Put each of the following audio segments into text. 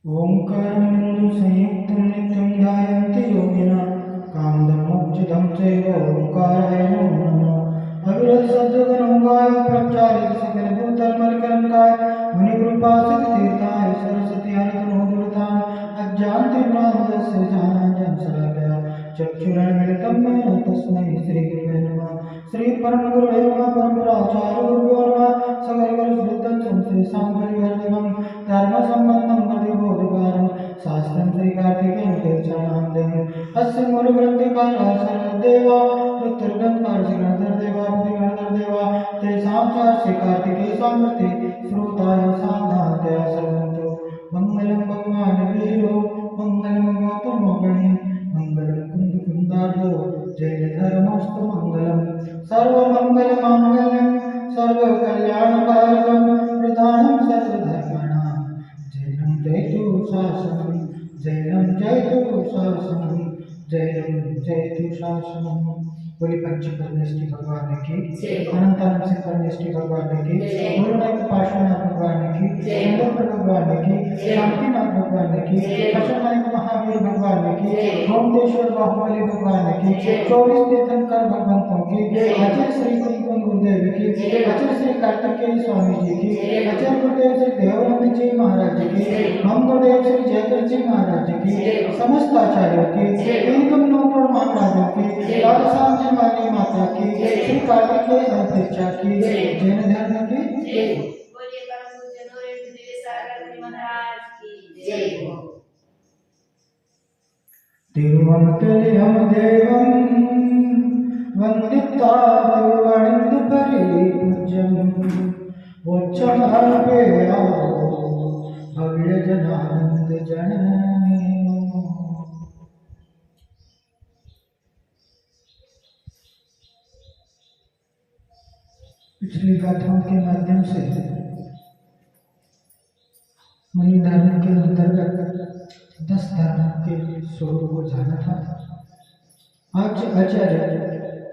ओंकारं संयुक्तं नित्यं ध्यायन्ति योगिनः कामदं मोक्षदं चैव ओंकाराय नमो नमः। अविरतशब्दगणोंकाय प्रज्वालितसकलभूतमलिकलङ्काय मुनिकृपासिततीर्थाय सरस्वती हरतनोदुरताम् अज्ञानतिम्रान्धस्य ज्ञानाञ्जनशलाकया चक्षुरुन्मिलितं येन तस्मै श्रीगुरुवे नमः। श्रीपरमगुरुवे नमः। परमपराचार्यगुरुभ्यो नमः। सकलगुरुश्रीतं संश्लेषां धर्मसम्बन्धं प्रतिबोधकारं शास्त्रं श्रीकार्तिकेयं तीर्थानन्देन अस्य मूलग्रन्थिकारः सर्वदेवा उत्तरग्रन्थकारः श्रीगणधरदेवा तेषां च श्रीकार्तिकेयस्वामिते श्रोताय साधनातया सर्वतो मङ्गलं भगवान् वीरो मङ्गलं गौतमोगणे मङ्गलं कुन्दकुन्दार्धो जैनधर्मोऽस्तु मङ्गलं सर्वमङ्गलमाङ्गल्यं सर्वकल्याणकारकं प्रधानं सर्वधर्माणां जैनं जयतु शासनं जैनं जयतु शासनं जैनं जयतु शासनं। बोली पंच परमेष्टि भगवान की अनंतानंद से परमेष्टि भगवान की गुरुनाथ पार्श्वनाथ भगवान की नंदन भगवान की शांतिनाथ भगवान की अशोकनाथ महावीर भगवान की ओमदेश्वर बाहुबली भगवान की 24 तीर्थंकर भगवंतों की आचार्य श्री कुंकुम गुरुदेव की आचार्य श्री कार्तिकेय स्वामी जी की आचार्य गुरुदेव श्री देवानंद जी महाराज की हम गुरुदेव श्री जयकर जी महाराज की समस्त आचार्यों की इनकम नौकर महाराजों की वाली माता की श्री कार्तिकेय अध्यक्षा की जैन धर्म की बोलिए परम पूज्य नरेंद्र देव सागर महाराज की जय हो। तिरुवंतलियम देवं वंदिता तिरुवनंत परिपूज्यं वोच्चमर्पया भव्य जनानंद जननी। पिछली गाथाओं के माध्यम से मुनि धर्म के अंतर्गत 10 धर्मों के स्वरूप को जाना था। आज आचार्य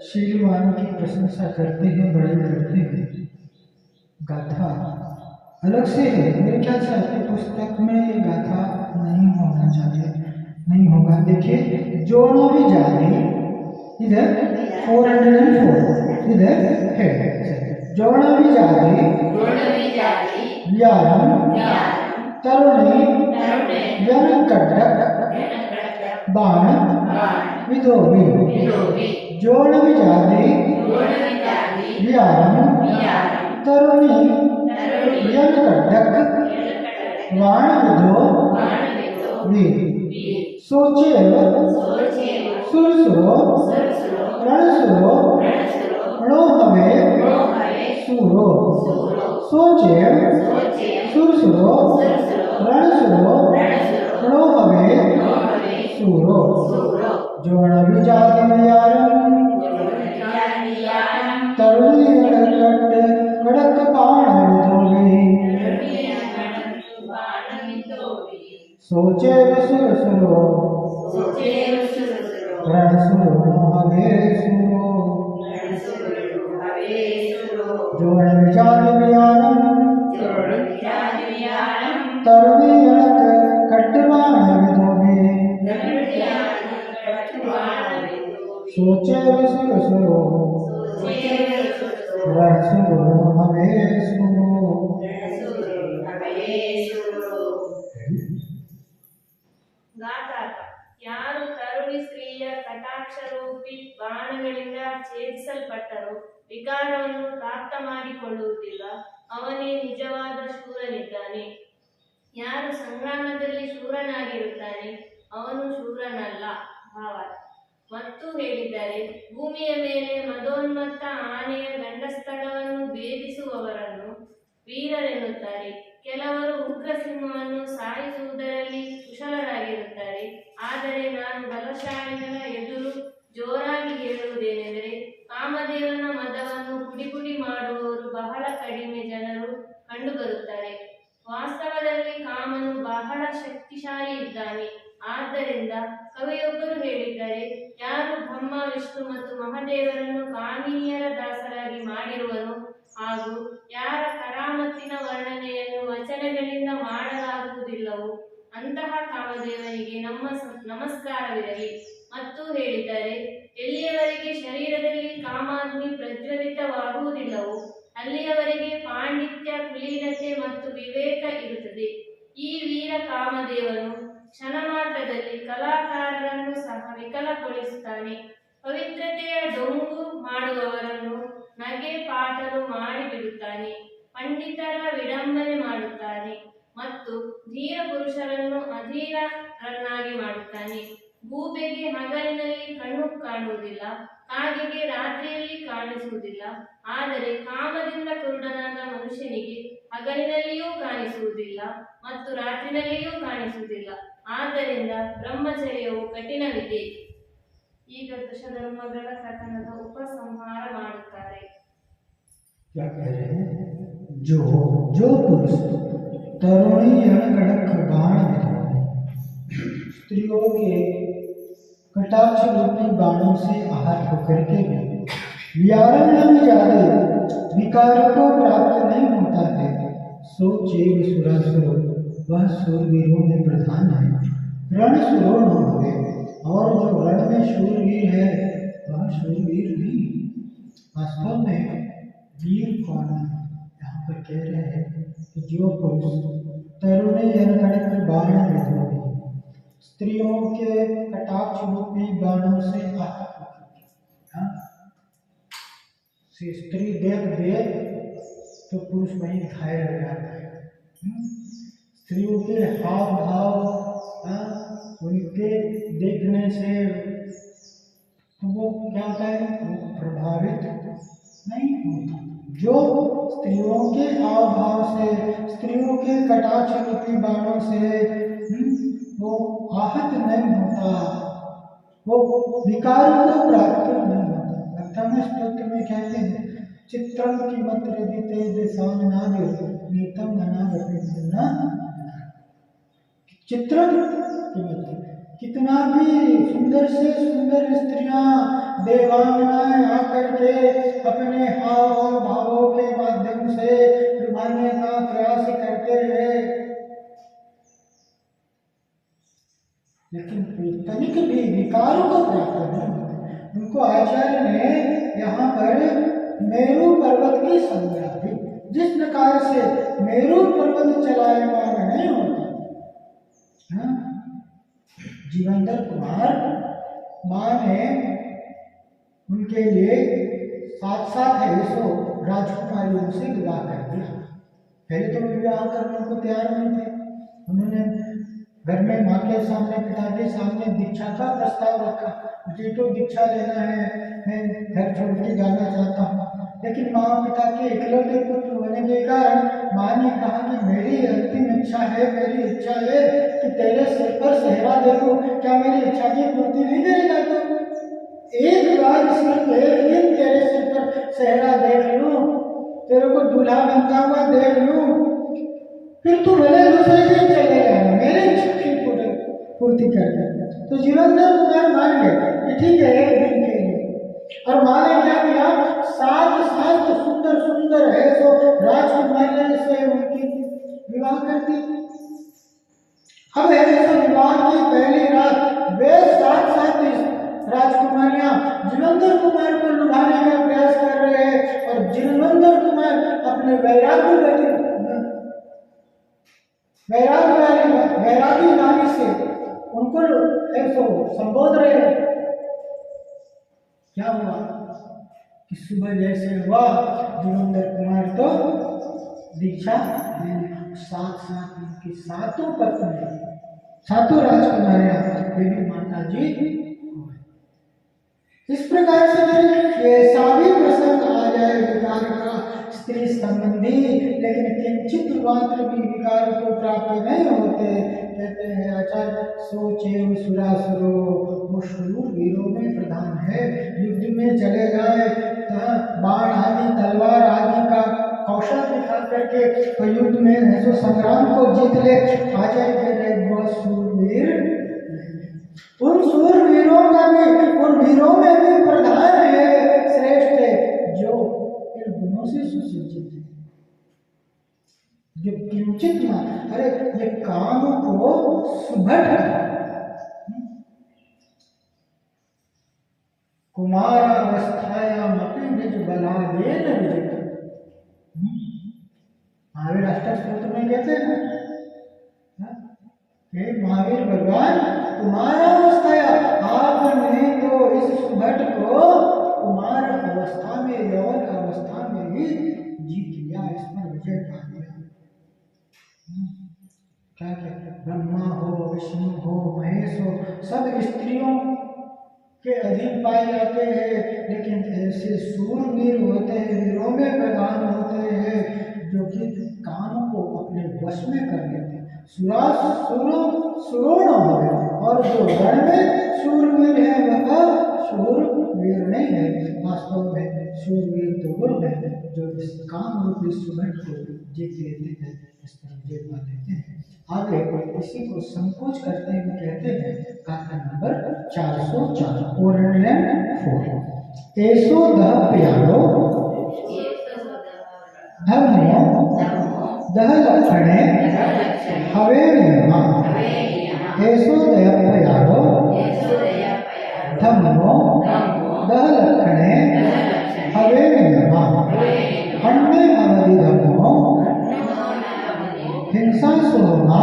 शीलवान की प्रशंसा करते हैं, बड़ाई करते हैं। गाथा अलग से है, मेरे ख्याल से आपकी पुस्तक में ये गाथा नहीं होना चाहिए, नहीं होगा। देखिए जोड़ो भी जारी इधर 404 इधर है जोड़ भी जारी व्यारम तरुणी यन कटक बाण विधोबी जोड़ भी जारी व्यारम तरुणी यन कटक बाण विधोबी सोचे सुरसुरो रणसुरो णो हवे सूरो सोचे सुरसुरो रणसुरो णो हवे सूरो जोड़ विजाति यारम तरुणी कड़क बाण विधोबी सोचे सुरसुरो रणसुरो णो हवे सूरो जोड़ विचार वियारम तरुणी कटवाण विधोबी सोचे सुरसुरो रणसुरो हवे सुरो। ಯಾರು ತರುಣಿ ಸ್ತ್ರೀಯ ಕಟಾಕ್ಷರೂಪಿ ಬಾಣಗಳಿಂದ ಛೇದಿಸಲ್ಪಟ್ಟರೋ ವಿಕಾರವನ್ನು ಪ್ರಾಪ್ತ ಮಾಡಿಕೊಳ್ಳುವುದಿಲ್ಲ, ಅವನೇ ನಿಜವಾದ ಶೂರನಿದ್ದಾನೆ. ಯಾರು ಸಂಗ್ರಾಮದಲ್ಲಿ ಶೂರನಾಗಿರುತ್ತಾನೆ ಅವನು ಶೂರನಲ್ಲ. ಭಾವ ಮತ್ತು ಹೇಳಿದ್ದಾರೆ, ಭೂಮಿಯ ಮೇಲೆ ಮದೋನ್ಮತ್ತ ಆನೆಯ ಗಂಡಸ್ಥಳವನ್ನು ಭೇದಿಸುವವರನ್ನು ವೀರರೆನ್ನುತ್ತಾರೆ. ಕೆಲವರು ಉಗ್ರಸಿಂಹವನ್ನು ಸಾಯಿಸುವುದರಲ್ಲಿ ಕುಶಲರಾಗಿರುತ್ತಾರೆ. ಆದರೆ ನಾನು ಬಲಶಾಲಿಗಳ ಎದುರು ಜೋರಾಗಿ ಹೇಳುವುದೇನೆಂದರೆ, ಕಾಮದೇವನ ಮದವನ್ನು ಪುಡಿ ಮಾಡುವವರು ಬಹಳ ಕಡಿಮೆ ಜನರು ಕಂಡುಬರುತ್ತಾರೆ. ವಾಸ್ತವದಲ್ಲಿ ಕಾಮನು ಬಹಳ ಶಕ್ತಿಶಾಲಿ ಇದ್ದಾನೆ. ಆದ್ದರಿಂದ ಕವಿಯೊಬ್ಬರು ಹೇಳಿದ್ದಾರೆ, ಯಾರು ಬ್ರಹ್ಮ ವಿಷ್ಣು ಮತ್ತು ಮಹಾದೇವರನ್ನು ಕಾಮಿನಿಯರ ದಾಸರಾಗಿ ಮಾಡಿರುವನು ಹಾಗೂ ಯಾರ ಕರಾಮತ್ತಿನ ವರ್ಣನೆಯನ್ನು ವಚನಗಳಿಂದ ಮಾಡಲಾಗುವುದಿಲ್ಲವೋ ಅಂತಹ ಕಾಮದೇವನಿಗೆ ನಮಸ್ಕಾರವಿರಲಿ. ಮತ್ತು ಹೇಳಿದ್ದಾರೆ, ಎಲ್ಲಿಯವರೆಗೆ ಶರೀರದಲ್ಲಿ ಕಾಮಾಗ್ನಿ ಪ್ರಜ್ವಲಿತವಾಗುವುದಿಲ್ಲವೋ ಅಲ್ಲಿಯವರೆಗೆ ಪಾಂಡಿತ್ಯ, ಕುಲೀನತೆ ಮತ್ತು ವಿವೇಕ ಇರುತ್ತದೆ. ಈ ವೀರ ಕಾಮದೇವನು ಕ್ಷಣ ಮಾತ್ರದಲ್ಲಿ ಕಲಾಕಾರರನ್ನು ಸಹ ವಿಕಲಗೊಳಿಸುತ್ತಾನೆ. ಪವಿತ್ರತೆಯ ಡೊಂಗು ಮಾಡುವವರನ್ನು ನಗೆ ಪಾಟಲು ಮಾಡಿಬಿಡುತ್ತಾನೆ. ಪಂಡಿತರ ವಿಡಂಬನೆ ಮಾಡುತ್ತಾನೆ ಮತ್ತು ಧೀರ ಪುರುಷರನ್ನು ಅಧೀರರನ್ನಾಗಿ ಮಾಡುತ್ತಾನೆ. ಗೂಬೆಗೆ ಹಗಲಿನಲ್ಲಿ ಕಣ್ಣು ಕಾಣುವುದಿಲ್ಲ, ಕಾಗೆಗೆ ರಾತ್ರಿಯಲ್ಲಿ ಕಾಣಿಸುವುದಿಲ್ಲ, ಆದರೆ ಕಾಮದಿಂದ ಕುರುಡನಾದ ಮನುಷ್ಯನಿಗೆ ಹಗಲಿನಲ್ಲಿಯೂ ಕಾಣಿಸುವುದಿಲ್ಲ ಮತ್ತು ರಾತ್ರಿನಲ್ಲಿಯೂ ಕಾಣಿಸುವುದಿಲ್ಲ. ಆದ್ದರಿಂದ ಬ್ರಹ್ಮಚರ್ಯವು ಕಠಿಣವಿದೆ. ಈಗ ದಶಧರ್ಮಗಳ ಕಥನದ ಉಪಸಂಹಾರ ಮಾಡುತ್ತಾರೆ. क्या कह रहे हैं? जो पुरुष तरुणी कड़क बाण स्त्रियों के कटाक्ष रूपी बाणों से आहत होकर के भी व्यारण जाते विकारों को प्राप्त नहीं होता है, सो चेव सुरासुर वह शूरवीरों में प्रधान है। रण सुरो न हुए, और जो रण में शूरवीर है वह शूरवीर नहीं। वास्तव में वीर कौन है? यहाँ पर कह रहे हैं कि जो पुरुष तरुणी जनगणक बाण विधोई स्त्रियों के कटाक्ष रूपी बाणों से आहत स्त्री देख दे तो पुरुष वहीं घायल हो जाता है। स्त्रियों के हाव भाव उनके देखने से तो वो क्या होता है, वो प्रभावित नहीं होता। जो स्त्रियों के हाव भाव से, स्त्रियों के कटाक्ष रूपी बाणों से वो आहत नहीं होता, वो विकार को प्राप्त नहीं होता। अष्टम स्तोत्र में कहते हैं, चित्रम की मंत्र देते दिशान नाग नीतम नना चित्रम की मंत्र, कितना भी सुंदर से सुंदर स्त्रियां देवांगनाएं आकर के अपने हाव और भावों के माध्यम से लुभाने का प्रयास करते हैं, लेकिन तनिक भी विकारों को प्राप्त नहीं होते। उनको आचार्य ने यहाँ पर मेरु पर्वत की संज्ञा दी। जिस प्रकार से मेरु पर्वत चलायमान नहीं होता, जीवंदर कुमार माँ ने उनके लिए 7 राजकुमारियों से विवाह कर दिया। पहले तो विवाह करने को तैयार नहीं थे। उन्होंने घर में माँ के सामने, पिता के सामने दीक्षा का प्रस्ताव रखा, मुझे तो दीक्षा लेना है, मैं घर छोड़ के जाना चाहता हूँ। लेकिन माँ पिता के इकलौते पुत्र होने के कारण माँ ने कहा कि मेरी अंतिम इच्छा है, मेरी इच्छा है कि तेरे सिर पर सेहरा देखूं, क्या मेरी इच्छा की पूर्ति नहीं करेगा? तो एक बार सिर्फ एक दिन तेरे सिर पर सेहरा देख लूं, तेरे को दूल्हा बनता हुआ देख लूं, फिर तू भले दूसरे दिन चले जाना, मेरी इच्छा की पूर्ति कर दे। तो जीवनधर कुमार मान गए कि ठीक है, एक दिन के लिए। और माँ ने क्या किया, 7 सुंदर सुंदर है सो राजकुमारी से उनकी विवाह कर दी। अब ऐसे विवाह की पहली रात वे 7 राजकुमारियां जीवनधर कुमार को लुभाने का प्रयास कर रहे हैं, और जीवनधर कुमार अपने वैरागी वाणी से उनको संबोध रहे हैं। क्या हुआ कि सुबह जैसे हुआ जीवनधर कुमार तो दीक्षा 7 उनकी 7 पत्नी, 7 राजकुमारियां देवी माता जी। इस प्रकार से ऐसा भी प्रसंग आ जाए विकार का स्त्री संबंधी, लेकिन किंचित मात्र भी विकार को प्राप्त नहीं होते। कहते हैं आचार्य, सोचेव सुरासुरो, वो शूरवीरों में प्रधान है। युद्ध में चले जाए, बाण आदि तलवार आदि का कौशल दिखा करके तो युद्ध में जो संग्राम को जीत ले, आचार्य कह रहे वो शूरवीर। उन शूरवीरों का भी, उन वीरों में भी प्रधान है, श्रेष्ठ है, जो इन गुणों से सुसज्जित है, जो किंचित अरे ये काम को सुभट कुमारावस्थायामपि निज बलादेन विजित। महावीर अष्टक स्तोत्र में कहते हैं ना कि महावीर भगवान कुमारावस्थाया, आपने तो इस सुभट को कुमार अवस्था में, यौवन अवस्था में ही जीत लिया, इस पर विजय पा लिया। क्या कहते, ब्रह्मा हो, विष्णु हो, महेश हो, सब स्त्रियों के अधीन पाए जाते हैं, लेकिन ऐसे सूरवीर होते हैं, वीरों में प्रधान होते हैं, जो कि काम को अपने वश में कर लेते हैं। सुरोण हो, और जो रण में सूरवीर है वह शूरवीर नहीं है। वास्तव में शूरवीर तो वो है जो इस काम रूपी सुभट को जीत लेते हैं, इस पर विजय पा लेते हैं। आगे इसी को संकोच करते हुए कहते हैं गाथा नंबर 404 404। ऐसो दह प्यारो धर्मो दह लक्षणे हवे नियमा। ऐसो दह प्यारो धर्मो दह लक्षणे हवे नियमा। अन्य अवधि धर्मो हिंसा सोमा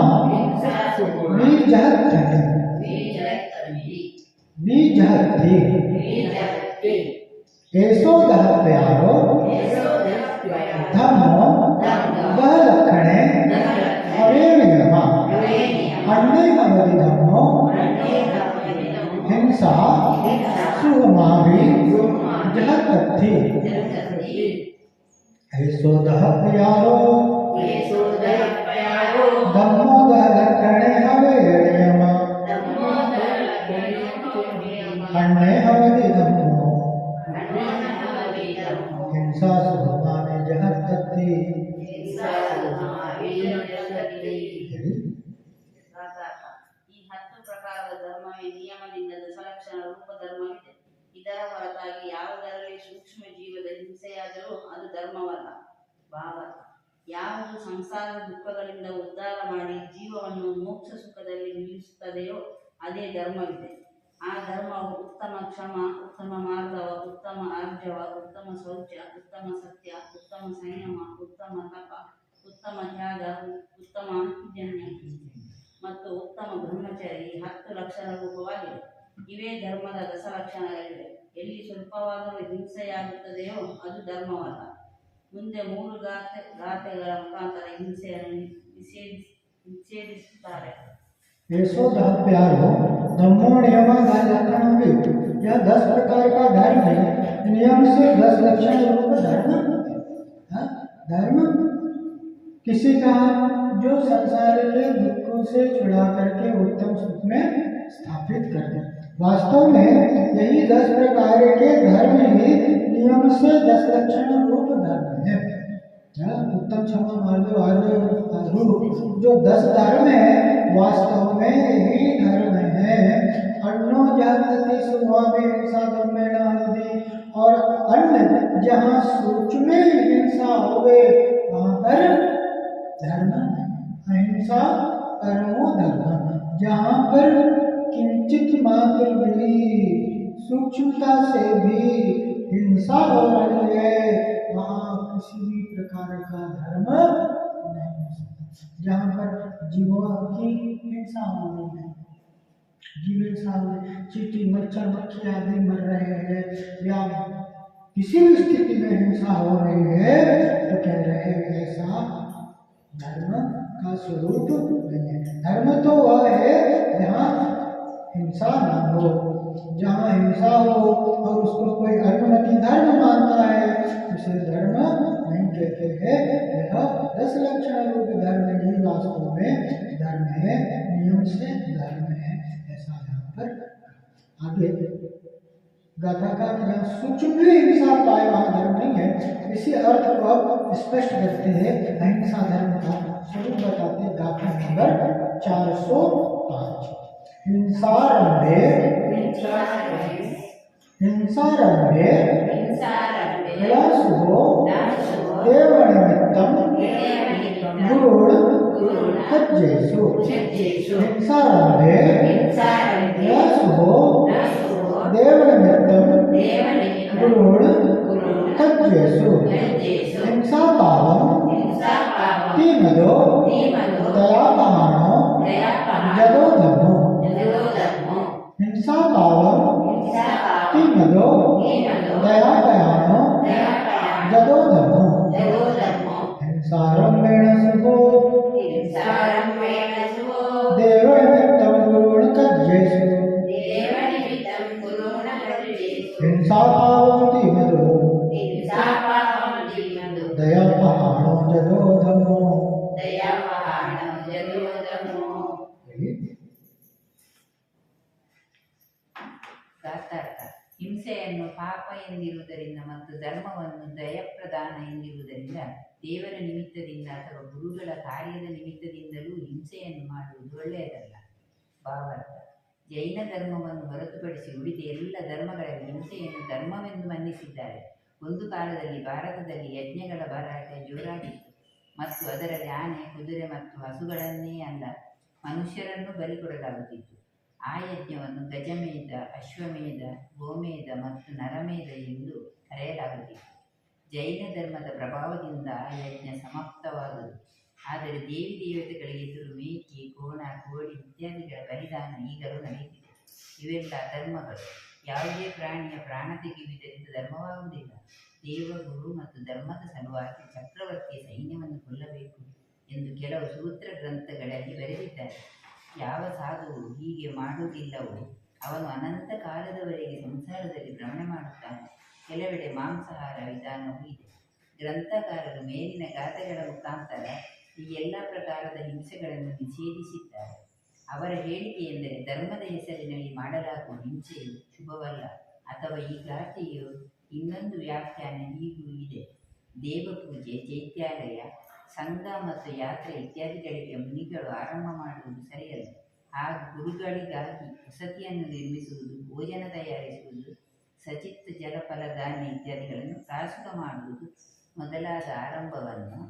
बीजहत्ति। ऐसो दह प्यारो धम्मो दह लक्षणे हवे नियमा। अन्य अवधि धम्मो हिंसा सुमा बीजहत्ति। ऐसो दह प्यारो धम्मो दह लक्षणे हवे नियमा। अन्य अवधि धम्मो हिंसा सुमा बीजहत्ति। ಈ 10 ಪ್ರಕಾರದ ಧರ್ಮವೇ ನಿಯಮದಿಂದ ದಶಲಕ್ಷಣ ರೂಪ ಧರ್ಮವಿದೆ. ಇದರ ಹೊರತಾಗಿ ಯಾವುದರಲ್ಲಿ ಸೂಕ್ಷ್ಮ ಜೀವದ ಹಿಂಸೆಯಾದರೂ ಅದು ಧರ್ಮವಲ್ಲ. ಭಾವ ಯಾವುದು ಸಂಸಾರದ ದುಃಖಗಳಿಂದ ಉದ್ಧಾರ ಮಾಡಿ ಜೀವವನ್ನು ಮೋಕ್ಷ ಸುಖದಲ್ಲಿ ನಿಲ್ಲಿಸುತ್ತದೆಯೋ ಅದೇ ಧರ್ಮವಿದೆ. ಆ ಧರ್ಮವು ಉತ್ತಮ ಕ್ಷಮ, ಉತ್ತಮ ಮಾರ್ಗವ, ಉತ್ತಮ ಆರ್ಜವ, ಉತ್ತಮ ಶೌಚ, ಉತ್ತಮ ಸತ್ಯ, ಉತ್ತಮ ಸಂಯಮ, ಉತ್ತಮ ತಪ, ಉತ್ತಮ ತ್ಯಾಗ, ಉತ್ತಮ ಜನ್ಯ ಮತ್ತು ಉತ್ತಮ ಬ್ರಹ್ಮಚರ್ಯ ಈ 10 ಲಕ್ಷಣ ರೂಪವಾಗಿದೆ. ಇವೇ ಧರ್ಮದ ದಶಲಕ್ಷಣಗಳಿವೆ. ಎಲ್ಲಿ ಸ್ವಲ್ಪವಾದರೂ ಹಿಂಸೆಯಾಗುತ್ತದೆಯೋ ಅದು ಧರ್ಮವಲ್ಲ. ಮುಂದೆ 3 ಗಾಥೆಗಳ ಮುಖಾಂತರ ಹಿಂಸೆಯನ್ನು ನಿಷೇಧಿಸುತ್ತಾರೆ. ऐसो दह प्यारो धम्मो नियमा दह लक्षण भी। यह 10 प्रकार का धर्म है। नियम से 10 लक्षण रूप धर्म। धर्म किसी का जो संसार के दुखों से छुड़ा करके उत्तम सुख में स्थापित करते। वास्तव में यही 10 प्रकार के धर्म ही नियम से 10 लक्षण रूप धर्म है। उत्तम क्षमा मार्ग आर्जव जो 10 धर्म है, वास्तव में यही धर्म है। अन्नो जाति सुभा में हिंसा धर्मेण हल्दी। और अन्न जहाँ सूक्ष्म हिंसा होवे वहाँ पर धर्म। अहिंसा परमो धर्म। जहाँ पर किंचित मात्र भी सूक्ष्मता से भी हिंसा हो रही है वहाँ किसी भी प्रकार का धर्म नहीं हो सकता। जहाँ पर जीवों की हिंसा हो रही है, जीव हिंसा हो रही, चींटी मच्छर मक्खी आदि मर रहे हैं, या किसी भी स्थिति में हिंसा हो रही है तो कह रहे हैं ऐसा धर्म का स्वरूप नहीं है। धर्म तो वह है जहाँ हिंसा न हो। जहाँ हिंसा हो और उसको कोई अनुमति धर्म मानता है उसे धर्म नहीं कहते हैं। यह 10 लक्षण रूप धर्म ही वास्तव में धर्म है, नियम से धर्म है। ऐसा यहाँ पर आगे गाथा का सूक्ष्म भी हिंसा पाए वहाँ धर्म नहीं है। इसी अर्थ को अब स्पष्ट करते हैं, अहिंसा धर्म का स्वरूप बताते हैं। गाथा नंबर 405। हिंसारंभे विलासुभो देवनिमित्तं गुरुण त्यज्येषु हिंसारम्भे न शुभो देवनिमित्तं गुरून् त्यज्येषु हिंसाभावं तीमदो दयापहानो जदो धर्मो हिंसाभावं तीमदो दयापहानो जदो धर्मो हिंसारम्भेण शुभो देवनिमित्तं गुरून् त्यज्येषु हिंसाभावं तीमदो दयापहानो जदो धर्मो ಗಾತಾರ್ಥ ಹಿಂಸೆಯನ್ನು ಪಾಪ ಎಂದಿರುವುದರಿಂದ ಮತ್ತು ಧರ್ಮವನ್ನು ದಯಪ್ರದಾನ ಎಂದಿರುವುದರಿಂದ ದೇವರ ನಿಮಿತ್ತದಿಂದ ಅಥವಾ ಗುರುಗಳ ಕಾರ್ಯದ ನಿಮಿತ್ತದಿಂದಲೂ ಹಿಂಸೆಯನ್ನು ಮಾಡುವುದು ಒಳ್ಳೆಯದಲ್ಲ. ಭಾವಾರ್ಥ ಜೈನ ಧರ್ಮವನ್ನು ಹೊರತುಪಡಿಸಿ ಉಳಿದ ಎಲ್ಲ ಧರ್ಮಗಳಲ್ಲಿ ಹಿಂಸೆಯನ್ನು ಧರ್ಮವೆಂದು ಮನ್ನಿಸಿದ್ದಾರೆ. ಒಂದು ಕಾಲದಲ್ಲಿ ಭಾರತದಲ್ಲಿ ಯಜ್ಞಗಳ ಭರಾಟೆ ಜೋರಾಗಿತ್ತು ಮತ್ತು ಅದರಲ್ಲಿ ಆನೆ, ಕುದುರೆ ಮತ್ತು ಹಸುಗಳನ್ನೇ ಅಲ್ಲ ಮನುಷ್ಯರನ್ನು ಬಲಿ ಕೊಡಲಾಗುತ್ತಿತ್ತು. ಆ ಯಜ್ಞವನ್ನು ಗಜಮೇಧ, ಅಶ್ವಮೇಧ, ಗೋಮೇಧ ಮತ್ತು ನರಮೇಧ ಎಂದು ಕರೆಯಲಾಗುತ್ತಿತ್ತು. ಜೈನ ಧರ್ಮದ ಪ್ರಭಾವದಿಂದ ಆ ಯಜ್ಞ ಸಮಾಪ್ತವಾದುದು. ಆದರೆ ದೇವಿ ದೇವತೆಗಳಿಗೆ ಎದುರು ಮೇಕೆ, ಕೋಣ, ಕೋಳಿ ಇತ್ಯಾದಿಗಳ ಬಲಿದಾನ ಈಗಲೂ ನಡೆಯುತ್ತಿದೆ. ಇವೆಲ್ಲ ಧರ್ಮಗಳು. ಯಾವುದೇ ಪ್ರಾಣಿಯ ಪ್ರಾಣ ತೆಗೆಯುವುದರಿಂದ ಧರ್ಮವಾಗುವುದಿಲ್ಲ. ದೇವ, ಗುರು ಮತ್ತು ಧರ್ಮದ ಸಲುವಾಗಿ ಚಕ್ರವರ್ತಿಯ ಸೈನ್ಯವನ್ನು ಕೊಲ್ಲಬೇಕು ಎಂದು ಕೆಲವು ಸೂತ್ರ ಗ್ರಂಥಗಳಲ್ಲಿ ಬರೆದಿದ್ದಾರೆ. ಯಾವ ಸಾಧುವು ಹೀಗೆ ಮಾಡುವುದಿಲ್ಲವೋ ಅವನು ಅನಂತ ಕಾಲದವರೆಗೆ ಸಂಸಾರದಲ್ಲಿ ಭ್ರಮಣ ಮಾಡುತ್ತಾನೆ. ಕೆಲವೆಡೆ ಮಾಂಸಾಹಾರ ವಿಧಾನವೂ ಇದೆ. ಗ್ರಂಥಕಾರರು ಮೇಲಿನ ಗಾಥೆಗಳ ಮುಖಾಂತರ ಈ ಎಲ್ಲ ಪ್ರಕಾರದ ಹಿಂಸೆಗಳನ್ನು ನಿಷೇಧಿಸಿದ್ದಾರೆ. ಅವರ ಹೇಳಿಕೆ ಎಂದರೆ ಧರ್ಮದ ಹೆಸರಿನಲ್ಲಿ ಮಾಡಲಾಗುವ ಹಿಂಸೆಯು ಶುಭವಲ್ಲ. ಅಥವಾ ಈ ಗಾಥೆಯು ಇನ್ನೊಂದು ವ್ಯಾಖ್ಯಾನ ಹೀಗೂ ಇದೆ: ದೇವಪೂಜೆ, ಚೈತ್ಯಾಲಯ, ಸಂಘ ಮತ್ತು ಯಾತ್ರೆ ಇತ್ಯಾದಿಗಳಿಗೆ ಮುನಿಗಳು ಆರಂಭ ಮಾಡುವುದು ಸರಿಯಲ್ಲ. ಹಾಗೂ ಗುರುಗಳಿಗಾಗಿ ವಸತಿಯನ್ನು ನಿರ್ಮಿಸುವುದು, ಭೋಜನ ತಯಾರಿಸುವುದು, ಸಚಿತ್ ಜಲಫಲ ಧಾನ್ಯ ಇತ್ಯಾದಿಗಳನ್ನು ಪ್ರಸ್ತುತ ಮಾಡುವುದು ಮೊದಲಾದ ಆರಂಭವನ್ನು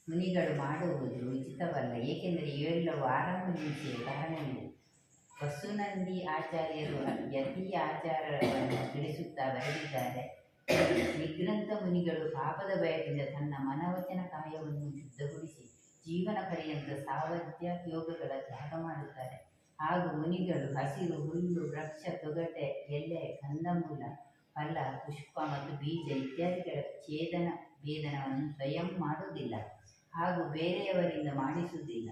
ಮುನಿಗಳು ಮಾಡುವುದು ಉಚಿತವಲ್ಲ. ಏಕೆಂದರೆ ಇವೆಲ್ಲವೂ ಆರಂಭ ಹಿಂಸೆಯ ಕಾರಣವಿದೆ. ವಸುನಂದಿ ಆಚಾರ್ಯರು ಯತಿ ಆಚಾರವನ್ನು ತಿಳಿಸುತ್ತಾ ಬರೆದಿದ್ದಾರೆ: ನಿಗ್ರಂಥ ಮುನಿಗಳು ಪಾಪದ ಭಯದಿಂದ ತನ್ನ ಮನವಚನ ಕಾಯವನ್ನು ಶುದ್ಧಗೊಳಿಸಿ ಜೀವನ ಪರ್ಯಂತ ಸಾವಧ್ಯ ಯೋಗಗಳ ತ್ಯಾಗ ಮಾಡುತ್ತಾರೆ. ಹಾಗೂ ಮುನಿಗಳು ಹಸಿರು ಹುಲ್ಲು, ವೃಕ್ಷ, ತೊಗಟೆ, ಎಲೆ, ಕಂದಮೂಲ, ಫಲ, ಪುಷ್ಪ ಮತ್ತು ಬೀಜ ಇತ್ಯಾದಿಗಳ ಛೇದನ ಭೇದನವನ್ನು ಸ್ವಯಂ ಮಾಡುವುದಿಲ್ಲ ಹಾಗೂ ಬೇರೆಯವರಿಂದ ಮಾಡಿಸುವುದಿಲ್ಲ.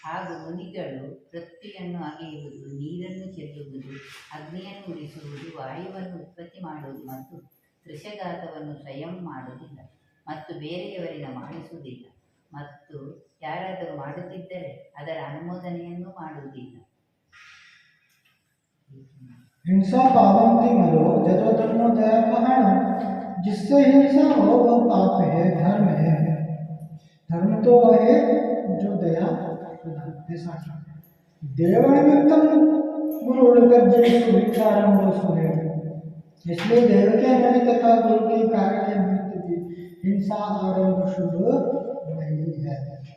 ಹಾಗೂ ಮುನಿಗಳು ಪೃಥ್ವಿಯನ್ನು ಅಗೆಯುವುದು, ನೀರನ್ನು ಚೆಲ್ಲುವುದು, ಅಗ್ನಿಯನ್ನು ಉರಿಸುವುದು, ವಾಯುವನ್ನು ಉತ್ಪತ್ತಿ ಮಾಡುವುದು ಮತ್ತು ತ್ರಿಷಘಾತವನ್ನು ಸ್ವಯಂ ಮಾಡುವುದಿಲ್ಲ ಮತ್ತು ಬೇರೆಯವರಿಂದ ಮಾಡಿಸುವುದಿಲ್ಲ. ಮತ್ತು ಯಾರಾದರೂ ಮಾಡುತ್ತಿದ್ದರೆ ಅದರ ಅನುಮೋದನೆಯನ್ನು ಮಾಡುವುದಿಲ್ಲ. हिंसा पावंती मदो जदो धर्मो दयापहानो जिससे हिंसा हो वह पाप है, धर्म है। धर्म तो वह है जो दया ऐसा देवनिमित्तम गुरु हिंसारंभो है। इसलिए देव के निमित्त तथा गुरु के कार्य के निमित्त भी हिंसा आरंभ शुभ नहीं है।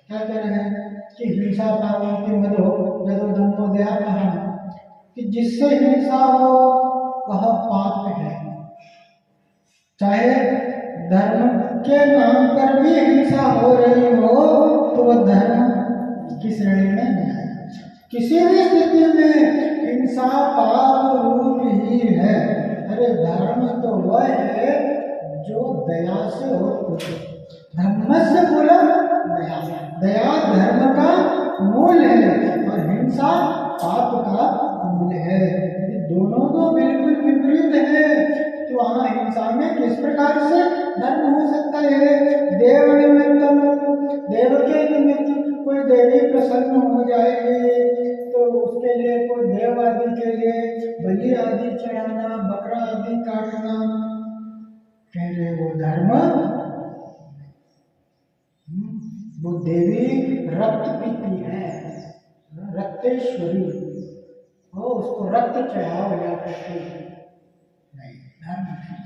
क्या कह रहे हैं कि हिंसा पावंती मदो जदो धर्मो दयापहानो, कि जिससे हिंसा हो वह पाप है। चाहे धर्म के नाम पर भी हिंसा हो रही हो तो वह धर्म की श्रेणी में नहीं आएगा। किसी भी स्थिति में हिंसा पाप रूप ही है। अरे धर्म तो वह है जो दया से हो। धर्म से मूलम दया, दया धर्म का मूल है और हिंसा पाप का मूल है। दोनों तो बिल्कुल विपरीत है, तो वहाँ हिंसा में किस प्रकार से धर्म हो सकता है? देव निमित्तम, देव के निमित्त कोई देवी प्रसन्न हो जाएगी तो उसके लिए कोई देव आदि के लिए बलि आदि चढ़ाना, बकरा आदि काटना, कह रहे वो धर्म। वो देवी रक्त पीती है, रक्तेश्वरी, वो उसको रक्त चढ़ाओ या करके नहीं, धर्म नहीं।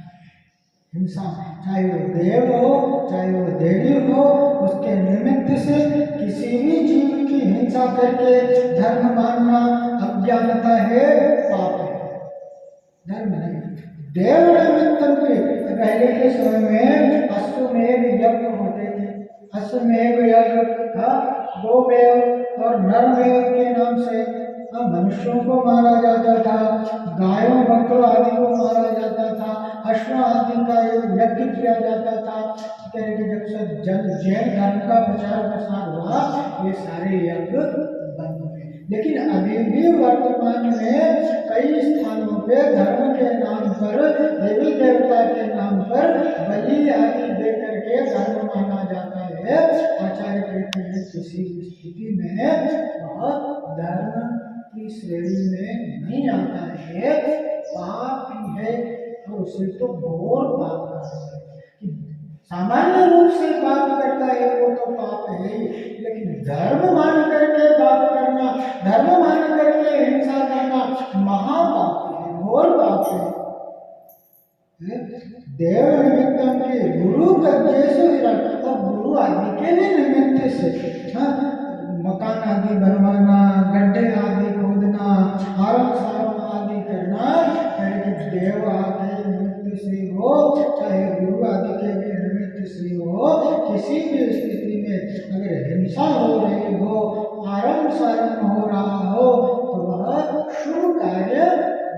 हिंसा, चाहे वो देव हो चाहे वो देवी हो, उसके निमित्त से किसी भी जीव की हिंसा करके धर्म मानना अज्ञानता है, पाप है, धर्म नहीं। देव निमित्तम के पहले के समय में अश्वमेध यज्ञ होते थे। अश्वमेध यज्ञ गोमेव और नरमेव के नाम से मनुष्यों को मारा जाता था, गायों बकरों आदि को मारा जाता था, अश्व आदि का यज्ञ किया जाता था। कहने कि जब जैन धर्म का प्रचार प्रसार हुआ, ये सारे यज्ञ बंद हुए। लेकिन अभी भी वर्तमान में कई स्थानों पे धर्म के नाम पर, देवी देवता के नाम पर बलि आदि दे करके धर्म माना जाता है। आचार्य कहते हैं किसी भी स्थिति में वह धर्म की श्रेणी में नहीं आता है, पाप ही है, और उसे तो घोर पाप करता है। सामान्य रूप से पाप करता है वो तो पाप है ही, लेकिन धर्म मान करके पाप करना, धर्म मान करके हिंसा करना महापाप है, घोर पाप है। देव निमित्तम के गुरु कज्जेषु विराट, और गुरु आदि के निमित्त से मकान आदि बनवाना, गड्ढे आदि खोदना, आरम सारम आदि करना, चाहे देव आदि निमित्त से हो चाहे गुरु आदि के भी निमित्त से हो, किसी भी स्थिति में अगर हिंसा हो रही हो, आरम सारम हो रहा हो, तो वह शुभ कार्य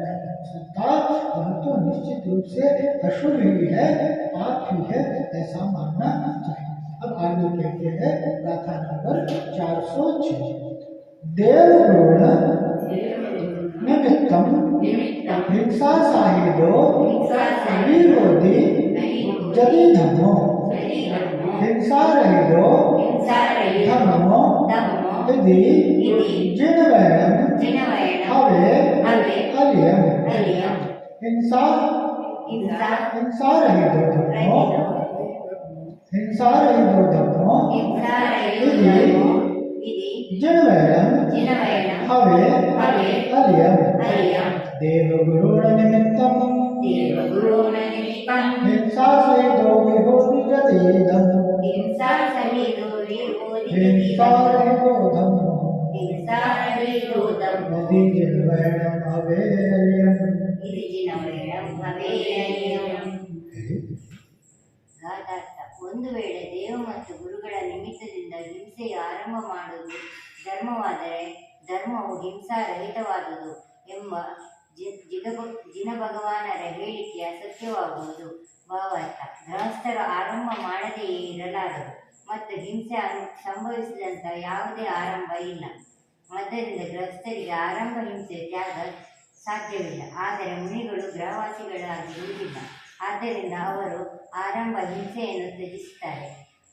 नहीं हो सकता, वह तो निश्चित रूप से अशुभ ही है, पाप ही है, ऐसा मानना चाहिए। अब आगे कहते हैं गाथा नंबर 406, देवगुण निमित्तम हिंसा साहिदो विरोधी यदि धर्मो, हिंसा रहितो धर्मो यदि जिनवैणम हवे अलियम, हिंसा रहितो धर्मो, हिंसा रहितो धर्मो यदि जिनवैणम हवे अलियम, देवगुरुण निमित्तम हिंसा सहितो विरोधी यदेदम, हिंसा रहितो धर्मो यदि जिनवैणम हवे अलियम। ಒಂದು ವೇಳೆ ದೇವ ಮತ್ತು ಗುರುಗಳ ನಿಮಿತ್ತದಿಂದ ಹಿಂಸೆಯ ಆರಂಭ ಮಾಡುವುದು ಧರ್ಮವಾದರೆ ಧರ್ಮವು ಹಿಂಸಾರಹಿತವಾದುದು ಎಂಬ ಜಿನ ಭಗವಾನರ ಹೇಳಿಕೆಯ ಸತ್ಯವಾಗುವುದು. ಭಾವಾರ್ಥ: ಗೃಹಸ್ಥರು ಆರಂಭ ಮಾಡದೆಯೇ ಇರಲಾರರು ಮತ್ತು ಹಿಂಸೆ ಸಂಭವಿಸಿದಂಥ ಯಾವುದೇ ಆರಂಭ ಇಲ್ಲ. ಆದ್ದರಿಂದ ಗೃಹಸ್ಥರಿಗೆ ಆರಂಭ ಹಿಂಸೆ ತ್ಯಾಗ ಸಾಧ್ಯವಿಲ್ಲ. ಆದರೆ ಮುನಿಗಳು ಗೃಹವಾಸಿಗಳಾಗಿರುವುದಿಲ್ಲ, ಆದ್ದರಿಂದ ಅವರು ಆರಂಭ ಹಿಂಸೆಯನ್ನು ತ್ಯಜಿಸುತ್ತಾರೆ.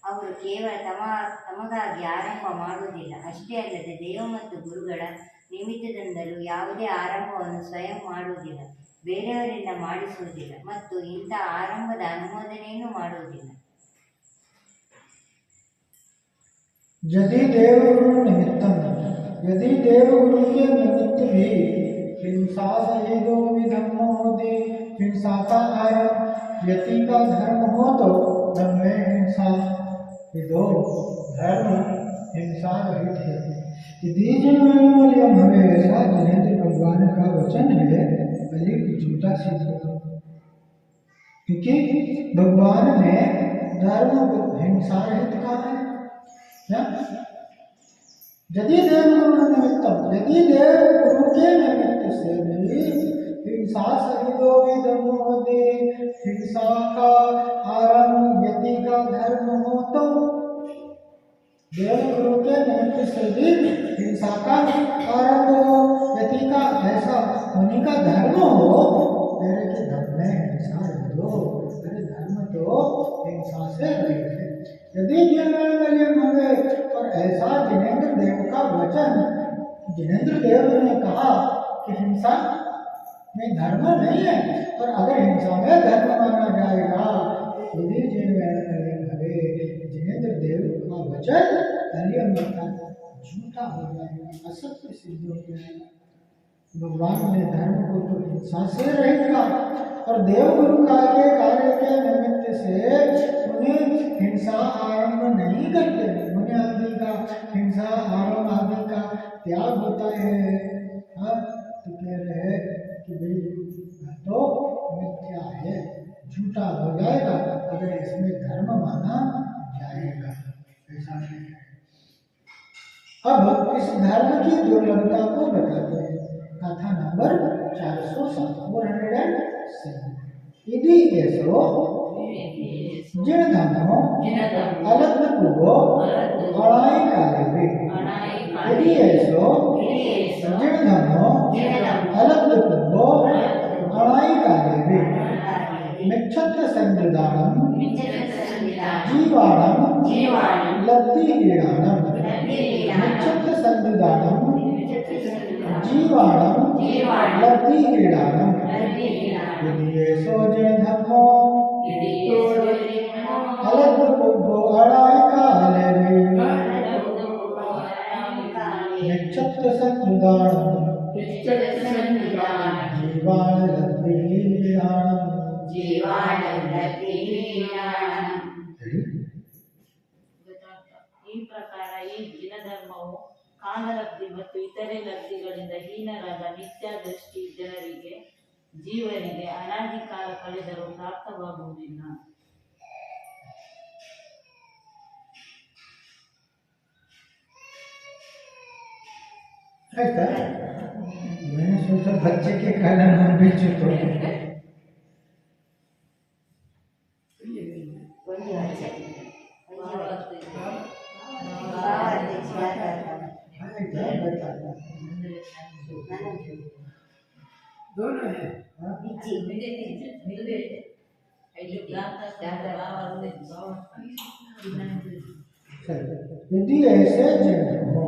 ಅವರು ಕೇವಲ ತಮಗಾಗಿ ಆರಂಭ ಮಾಡುವುದಿಲ್ಲ. ಅಷ್ಟೇ ಅಲ್ಲದೆ ದೇವ ಮತ್ತು ಗುರುಗಳ ನಿಮಿತ್ತದಿಂದಲೂ ಯಾವುದೇ ಆರಂಭವನ್ನು ಸ್ವಯಂ ಮಾಡುವುದಿಲ್ಲ, ಬೇರೆಯವರಿಂದ ಮಾಡಿಸುವುದಿಲ್ಲ ಮತ್ತು ಇಂಥ ಆರಂಭದ ಅನುಮೋದನೆಯನ್ನು ಮಾಡುವುದಿಲ್ಲ. यदि देवगुरु निमित्तम, यदि देवगुरु के निमित्त भी हिंसा सहितो विधर्म होते, हिंसा का आरंभ यति का धर्म हो तो धर्म में हिंसा, ये दो धर्म हिंसा रहित है। यदि जिनवैणम हवे, ऐसा जिनेंद्र भगवान का वचन है, भले झूठा सिद्ध होगा, क्योंकि भगवान ने धर्म हिंसा रहित कहा है। यदि देवगुरु निमित्तम, यदि देव गुरु के निमित्त से भी हिंसा सहितो विधर्म होते, हिंसा का आरंभ यति का धर्म हो तो देव गुरु के निमित्त से भी हिंसा का आरंभ हो, यति का ऐसा होने का धर्म हो, मेरे के धर्म में हिंसा दो, मेरे धर्म तो हिंसा से रहित है। यदि जिनवैणम हवे, और ऐसा जिनेंद्र देव का वचन, जिनेंद्र देव ने कहा कि हिंसा में धर्म नहीं है, और अगर हिंसा में धर्म माना जाएगा तो यदि जिनवैणम हवे, जिनेंद्र देव का वचन अलियम झूठा हो जाएगा, असत्य सिद्ध हो जाएगा। भगवान ने धर्म को तो हिंसा से रहित कहा और देवगुरु का के कार्य के निमित्त से उन्हें हिंसा आरंभ नहीं करते। मुनि आदि का हिंसा आरंभ आदि का त्याग होता है। हाँ, तो कह रहे हैं कि भाई तो मिथ्या है, झूठा हो जाएगा अगर इसमें धर्म माना जाएगा, ऐसा नहीं है। अब इस धर्म की दुर्लभता को बताते हैं। कथा नंबर 407 यदि ऐसो जिन धर्मो अलग पूर्वो अड़ाई काले में यदि ऐसो जिन धर्मो अलग पूर्वो अड़ाई काले में मिच्छत संविधानम जीवाणम लब्धि हीराणम मिच्छत संविधानम जीवाणम लब्धि हीराणम यदि ऐसो जिन धर्मो अलग पूर्वो अड़ाई काले में मिच्छत संविधानम जीवाण लब्धि हीराणम ಈ ಪ್ರಕಾರ ಈ ಜಿನಧರ್ಮವು ಕಾಮಲಬ್ಧಿ ಮತ್ತು ಇತರೆ ಲಬ್ಧಿಗಳಿಂದ ಹೀನರಾದ ಮಿಥ್ಯಾದೃಷ್ಟಿ ಜನರಿಗೆ ಜೀವರಿಗೆ ಅನಾದಿ ಕಾಲ ಕಳೆದರೂ ಪ್ರಾಪ್ತವಾಗುವುದಿಲ್ಲ. मैंने सोचा बच्चे के कारण हम भी चुप हो गए। दोनों है यदि ऐसे जन हो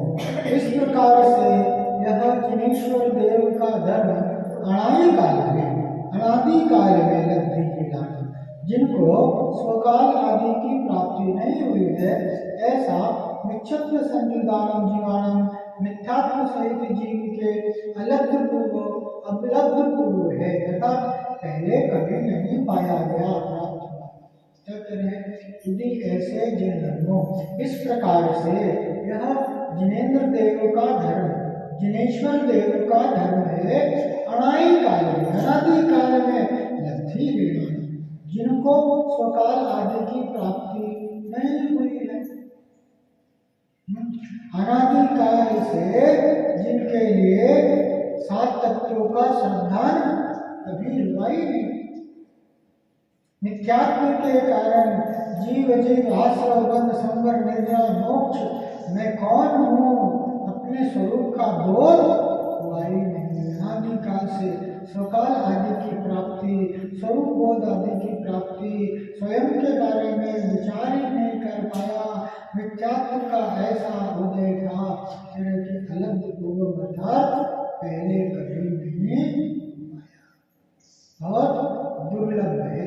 इस प्रकार से यह जिनेश्वर देव का धर्म अनादि काल में लब्धि हीराणम जिनको स्वकाल आदि की प्राप्ति नहीं हुई है, ऐसा मिच्छत्व संविधानम जीवाणम मिथ्यात्व सहित जीव के अबलब्ध पूर्व है तथा पहले कभी नहीं पाया गया प्राप्त हुआ। यदि ऐसे जिन धर्मों इस प्रकार से यह जिनेन्द्र देव का धर्म जिनेश्वर देव का धर्म है अनादि काल में लब्धि हीराणम जिनको स्वकाल आदि की प्राप्ति नहीं हुई है, अनादि काल से जिनके लिए 7 तत्वों का श्रद्धान कभी हुआ ही नहीं, मिथ्यात्व के कारण जीव आश्रय बंध संवर निर्जरा मोक्ष मैं कौन हूँ अपने स्वरूप का बोध हुआ ही नहीं। अनादि काल से स्वकाल आदि की प्राप्ति स्वरूप बोध आदि की प्राप्ति स्वयं के बारे में विचार ही नहीं कर पाया। मिथ्यात्व का ऐसा उदय था कि अलग पूर्व अर्थात पहले कभी नहीं पाया, बहुत दुर्लभ है।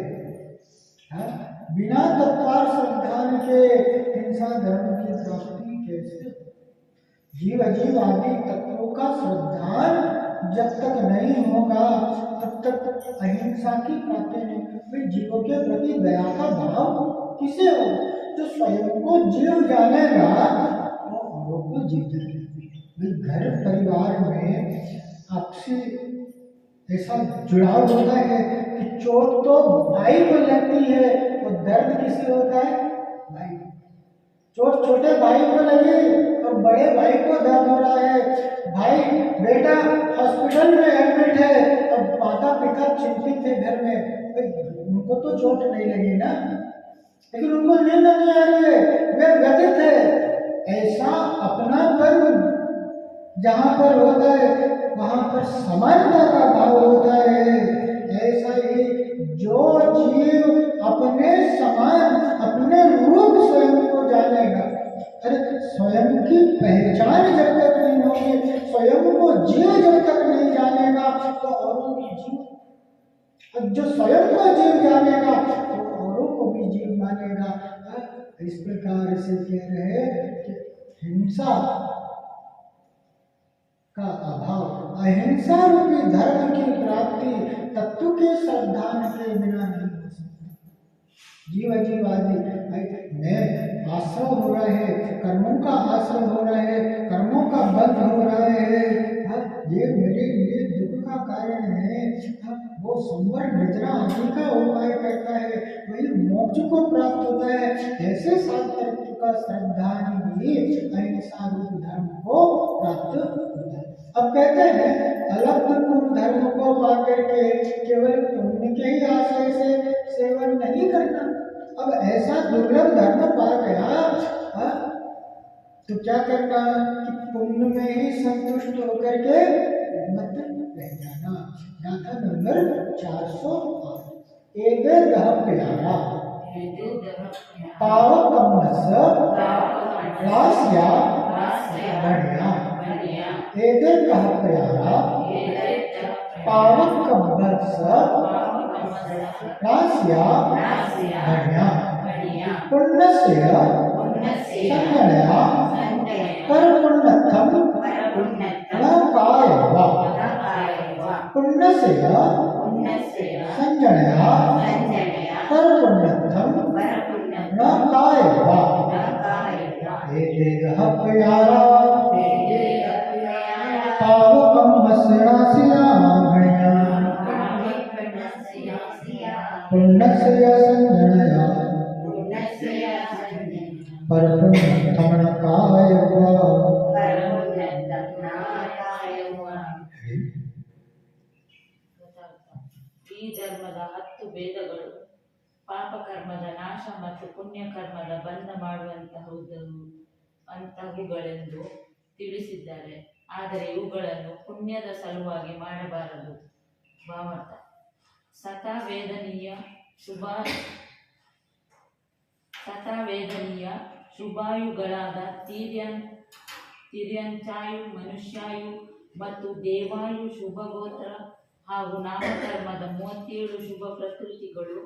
बिना तत्पर श्रद्धान के हिंसा धर्म की प्राप्ति कैसे? जीव आदि तत्वों का श्रद्धान जब तक नहीं होगा तब तक अहिंसा की प्राप्ति नहीं। जीवों के प्रति दया का भाव किसे हो? जो स्वयं को जीव जानेगा वो औरों को जीव जानेगा। घर परिवार में आपसी ऐसा जुड़ाव होता है कि चोट तो भाई को लगती है और दर्द किसे होता है? भाई। चोट छोटे भाई को लगी और बड़े भाई को दर्द हो रहा है। भाई बेटा हॉस्पिटल में एडमिट है और माता पिता चिंतित है घर में, उनको तो चोट नहीं लगी ना, लेकिन उनको नींद नहीं आ रही है, वे व्यथित है। ऐसा अपना कर्म जहाँ पर होता है वहाँ पर समानता का भाव होता है। ऐसा ही जो जीव अपने समान अपने रूप स्वयं को जानेगा, अरे स्वयं की पहचान जब तक नहीं होगी, स्वयं को जीव जब तक नहीं जानेगा तो औरों को जीव, जो स्वयं को जीव जानेगा तो औरों को भी जीव मानेगा। इस प्रकार से कह रहे कि हिंसा का अभाव अहिंसा रूपी धर्म की प्राप्ति तत्व के श्रद्धान के बिना नहीं हो सकती। जीव जीवादि में आश्रय हो रहा है, कर्मों का आश्रय हो रहा है, कर्मों का बंध हो रहा है, ये मेरे लिए दुख का कारण है, वो संवर निद्रा आदि का उपाय करता है, वही मोक्ष को प्राप्त होता है। ऐसे सात तत्व का श्रद्धान ही अहिंसा रूप धर्म को प्राप्त होता है। अब कहते हैं अलग धर्म को पा करके केवल पुण्य के ही आशय से सेवन नहीं करना। अब ऐसा दुर्लभ धर्म पा गया तो क्या करना कि पुण्य में ही संतुष्ट होकर के मत रह जाना। गाथा नंबर 408 एदे दह प्यारा पावकम्मस रास्या बढ़िया एदे दह प्यारा पावकम्मस रास्या बढ़िया पुण्यस्य संज्ञया परपुण्यत्थम न कायवा पुण्यस्य संज्ञया परपुण्यत्थम न कायवा एतेदः प्यारा पावकम्मस्य रास्या बढ़िया पुण्यस्य संज्ञया परपुण्यत्थम न कायवा। ಈ ಧರ್ಮದ 10 ಭೇದಗಳು ಪಾಪಕರ್ಮದ ನಾಶ ಮತ್ತು ಪುಣ್ಯಕರ್ಮದ ಬಂಧ ಮಾಡುವಂತಹವುಗಳೆಂದು ತಿಳಿಸಿದ್ದಾರೆ. ಆದರೆ ಇವುಗಳನ್ನು ಪುಣ್ಯದ ಸಲುವಾಗಿ ಮಾಡಬಾರದು. ಭಾವಾರ್ಥ: ಸತಾವೇದನೀಯ ಶುಭಾಯುಗಳಾದ ತಿರ್ಯಂಚಾಯು, ಮನುಷ್ಯಾಯು ಮತ್ತು ದೇವಾಯು ಶುಭಗೋತ್ರ ಹಾಗೂ ನಾಮಕರ್ಮದ 37 ಶುಭ ಪ್ರಕೃತಿಗಳು,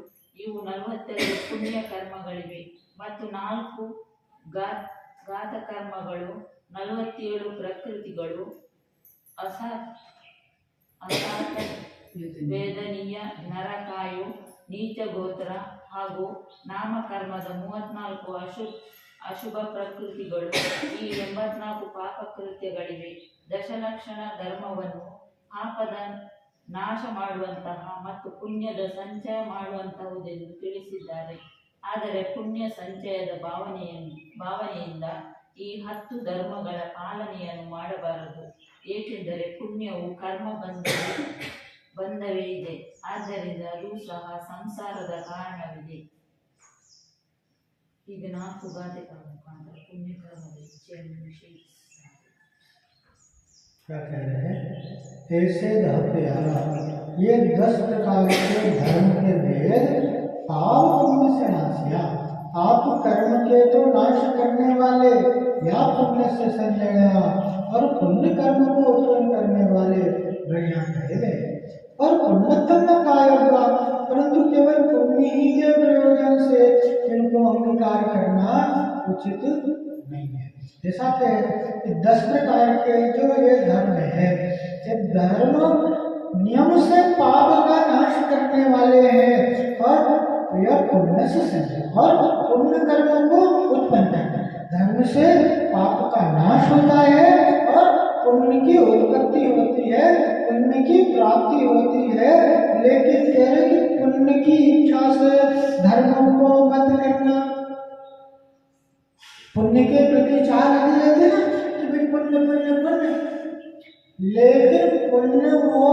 ಇವು 42 ಪುಣ್ಯ ಕರ್ಮಗಳಿವೆ ಮತ್ತು 4 ಘಾತಕರ್ಮಗಳು, 47 ಪ್ರಕೃತಿಗಳು. ವೇದನೀಯ ನರಕಾಯು, ನೀಚ ಗೋತ್ರ ಹಾಗೂ ನಾಮಕರ್ಮದ 34 ಅಶುಭ ಪ್ರಕೃತಿಗಳು. ಈ 84 ಪಾಪಕೃತ್ಯಗಳಿವೆ. ದಶಲಕ್ಷಣ ಧರ್ಮವನ್ನು ಪಾಪದ ನಾಶ ಮಾಡುವಂತಹ ಮತ್ತು ಪುಣ್ಯದ ಸಂಚಯ ಮಾಡುವಂತಹುದೆಂದು ತಿಳಿಸಿದ್ದಾರೆ. ಆದರೆ ಪುಣ್ಯ ಸಂಚಯದ ಭಾವನೆಯಿಂದ ಈ 10 ಧರ್ಮಗಳ ಪಾಲನೆಯನ್ನು ಮಾಡಬಾರದು. ಏಕೆಂದರೆ ಪುಣ್ಯವು ಕರ್ಮ ಬಂಧವೇ ಇದೆ, ಆದ್ದರಿಂದ ಅದು ಸಹ ಸಂಸಾರದ ಕಾರಣವಿದೆ. ಈಗ 4 ಘಾತಕಗಳ ಮುಖಾಂತರ ಪುಣ್ಯಕರ್ಮದ ಇಚ್ಛೆಯನ್ನು ನಿಷೇಧಿಸುತ್ತಾರೆ. क्या कह रहे हैं? ऐसे दह प्यारा, ये 10 प्रकार के धर्म के भेद पाप पुण्य से नाशिया, पाप कर्म के तो नाश करने वाले या पुण्य से संजया और पुण्य कर्म को उत्पन्न करने वाले बढ़िया कहे गए। और पुण्यत्म न कायवा, परंतु केवल पुण्य ही के प्रयोजन से इनको अंगीकार करना उचित नहीं है। जैसा कि 10 प्रकार के जो ये धर्म है, ये धर्म नियम से पाप का नाश करने वाले हैं और यह पुण्य से संजय और पुण्य कर्म को उत्पन्न करना। धर्म से पाप का नाश होता है और पुण्य की उत्पत्ति होती है, पुण्य की प्राप्ति होती है। लेकिन कह रहे कि पुण्य की इच्छा से धर्मों को मत करना। पुण्य के प्रति चाह लगी रहती है ना कि भाई पुण्य पुण्य पुण्य, लेकिन पुण्य हो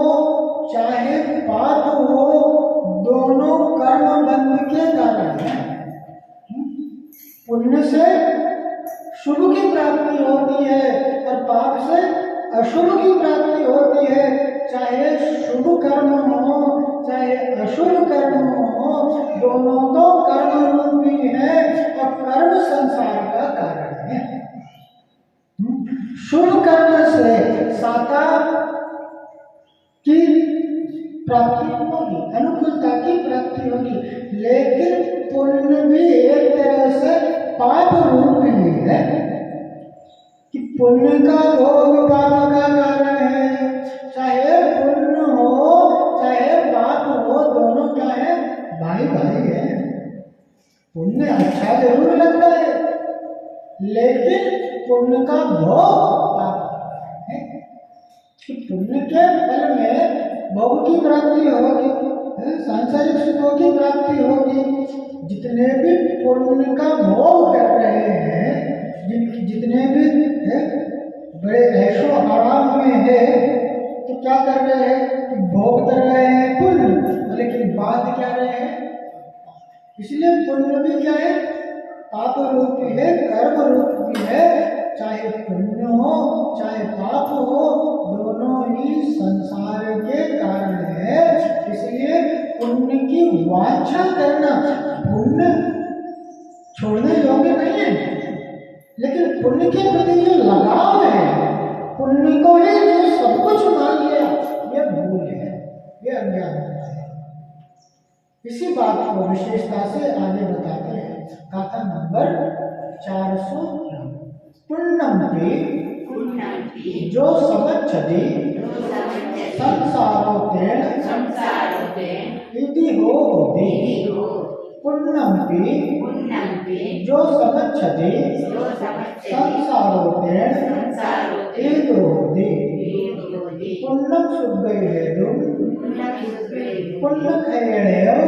चाहे पाप हो, दोनों कर्म बंध के कारण है। पुण्य से शुभ की प्राप्ति होती है और पाप से अशुभ की प्राप्ति होती है। चाहे शुभ कर्म हो चाहे अशुभ कर्म हो, दोनों तो कर्म रूपी है और कर्म संसार का कारण है। शुभ कर्म से साता की प्राप्ति होगी, अनुकूलता की प्राप्ति होगी, लेकिन पुण्य भी एक तरह से पाप रूप ही है कि पुण्य का भोग पाप का कारण है। पुण्य के फल में भोग की प्राप्ति होगी, सांसारिक सुखों की प्राप्ति होगी। जितने भी पुण्य का भोग कर रहे हैं, जितने भी बड़े ऐशो आराम में है, तो क्या कर रहे हैं? भोग कर रहे हैं पुण्य, लेकिन बात क्या रहे हैं? इसलिए पुण्य भी क्या है? पाप रूपी है, कर्म रूपी है। चाहे पुण्य हो चाहे पाप हो, दोनों ही संसार के कारण है। इसलिए पुण्य की वांछा करना, पुण्य छोड़ने योग्य नहीं है, लेकिन पुण्य के प्रति जो लगाव है, पुण्य को ही जो सब कुछ मान लिया, ये भूल है, ये अज्ञान है। इसी बात को विशेषता से आगे बताते हैं। गाथा नंबर 400। पुण्यंपि जो समच्छति संसारोतेन इति होति। पुण्यंपि जो समच्छति संसारोतेन इति होति। पुण्यं सुगैहेतुं पुण्यक्षयणेव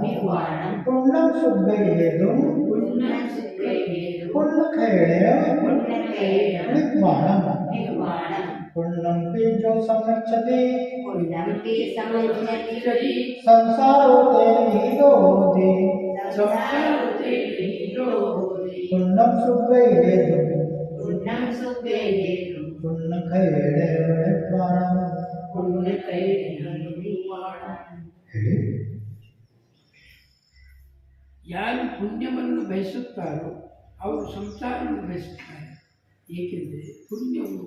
निर्वाणम्। पुण्यं सुगैहेतुं पुण्यक्षयणेव निर्वाणम्। पुण्यंपि जो समच्छति संसारोतेन इतो होति। पुण्यं सुगैहेतुं पुण्यक्षयणेव निर्वाणम्। ಯಾರು ಪುಣ್ಯವನ್ನು ಬಯಸುತ್ತಾರೋ ಅವರು ಸಂಸಾರವನ್ನು ಬಯಸುತ್ತಾರೆ. ಏಕೆಂದರೆ ಪುಣ್ಯವು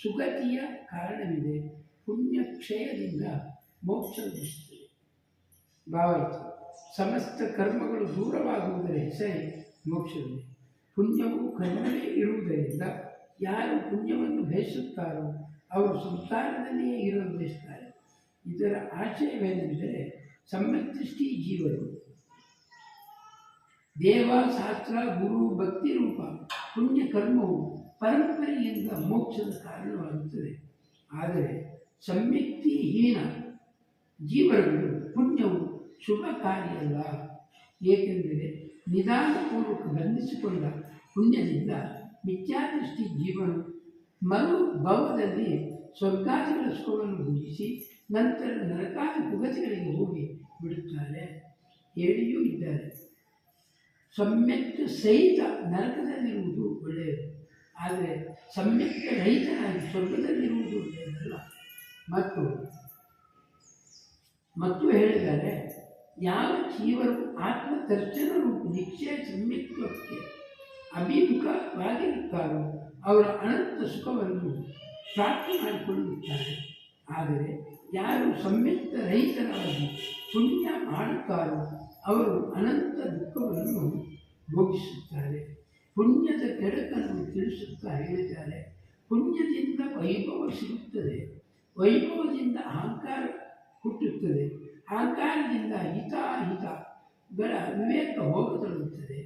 ಸುಗತಿಯ ಕಾರಣವಿದೆ. ಪುಣ್ಯ ಕ್ಷಯದಿಂದ ಮೋಕ್ಷ ಲಭಿಸುತ್ತದೆ. ಭಾವಾರ್ಥ: ಸಮಸ್ತ ಕರ್ಮಗಳು ದೂರವಾಗುವುದರ ಹೆಸರೇ ಮೋಕ್ಷವಿದೆ. ಪುಣ್ಯವು ಕರ್ಮವೇ ಇರುವುದರಿಂದ ಯಾರು ಪುಣ್ಯವನ್ನು ಬಯಸುತ್ತಾರೋ ಅವರು ಸಂಸಾರದಲ್ಲಿಯೇ ಇರಲು ಬಯಸುತ್ತಾರೆ. ಇದರ ಆಶಯವೇನೆಂದರೆ ಸಮದೃಷ್ಟಿ ಜೀವರು ದೇವ, ಶಾಸ್ತ್ರ, ಗುರು, ಭಕ್ತಿ ರೂಪ ಪುಣ್ಯ ಕರ್ಮವು ಪರಂಪರೆಯಿಂದ ಮೋಕ್ಷದ ಕಾರಣವಾಗುತ್ತದೆ. ಆದರೆ ಸಂಯುಕ್ತಿಹೀನ ಜೀವರುಗಳು ಪುಣ್ಯವು ಶುಭ ಕಾರ್ಯವಲ್ಲ. ಏಕೆಂದರೆ ನಿಧಾನಪೂರ್ವಕ ಬಂಧಿಸಿಕೊಂಡ ಪುಣ್ಯದಿಂದ ಮಿಥ್ಯಾದೃಷ್ಟಿ ಜೀವನು ಮರು ಭವದಲ್ಲಿ ಸ್ವರ್ಗಾದಿಗಳ ಸುಖವನ್ನು ಭುಜಿಸಿ ನಂತರ ನರಕಾದಿ ಕುಗತಿಗಳಿಗೆ ಹೋಗಿ ಬಿಡುತ್ತಾರೆ. ಹೇಳಿಯೂ ಇದ್ದಾರೆ. ಸಮ್ಯಕ್ ಸಹಿತ ನರಕದಲ್ಲಿರುವುದು ಒಳ್ಳೆಯದು, ಆದರೆ ಸಮ್ಯಕ್ ರಹಿತನಾಗಿ ಸ್ವರ್ಗದಲ್ಲಿರುವುದು ಒಳ್ಳೆಯದಲ್ಲ. ಮತ್ತು ಹೇಳಿದರೆ, ಯಾವ ಜೀವರು ಆತ್ಮದರ್ಶನ ರೂಪ ನಿಶ್ಚಯ ಸಮ್ಯಕ್ತ್ವಕ್ಕೆ ಅಭಿಮುಖವಾಗಿರುತ್ತಾರೋ ಅವರ ಅನಂತ ಸುಖವನ್ನು ಪ್ರಾಪ್ತಿ ಮಾಡಿಕೊಳ್ಳುತ್ತಾರೆ. ಆದರೆ ಯಾರು ಸಮ್ಯಕ್ತ ರಹಿತರಾಗಿ ಪುಣ್ಯ ಮಾಡುತ್ತಾರೋ ಅವರು ಅನಂತ ದುಃಖವನ್ನು ಭೋಗಿಸುತ್ತಾರೆ. ಪುಣ್ಯದ ಕೆಡಕನ್ನು ತಿಳಿಸುತ್ತಾ ಹೇಳಿದ್ದಾರೆ. ಪುಣ್ಯದಿಂದ ವೈಭವ ಸಿಗುತ್ತದೆ, ವೈಭವದಿಂದ ಅಹಂಕಾರ ಹುಟ್ಟುತ್ತದೆ, ಅಹಂಕಾರದಿಂದ ಹಿತಾಹಿತಗಳ ವಿವೇಕ ಹೋಗತೊಡಗುತ್ತದೆ.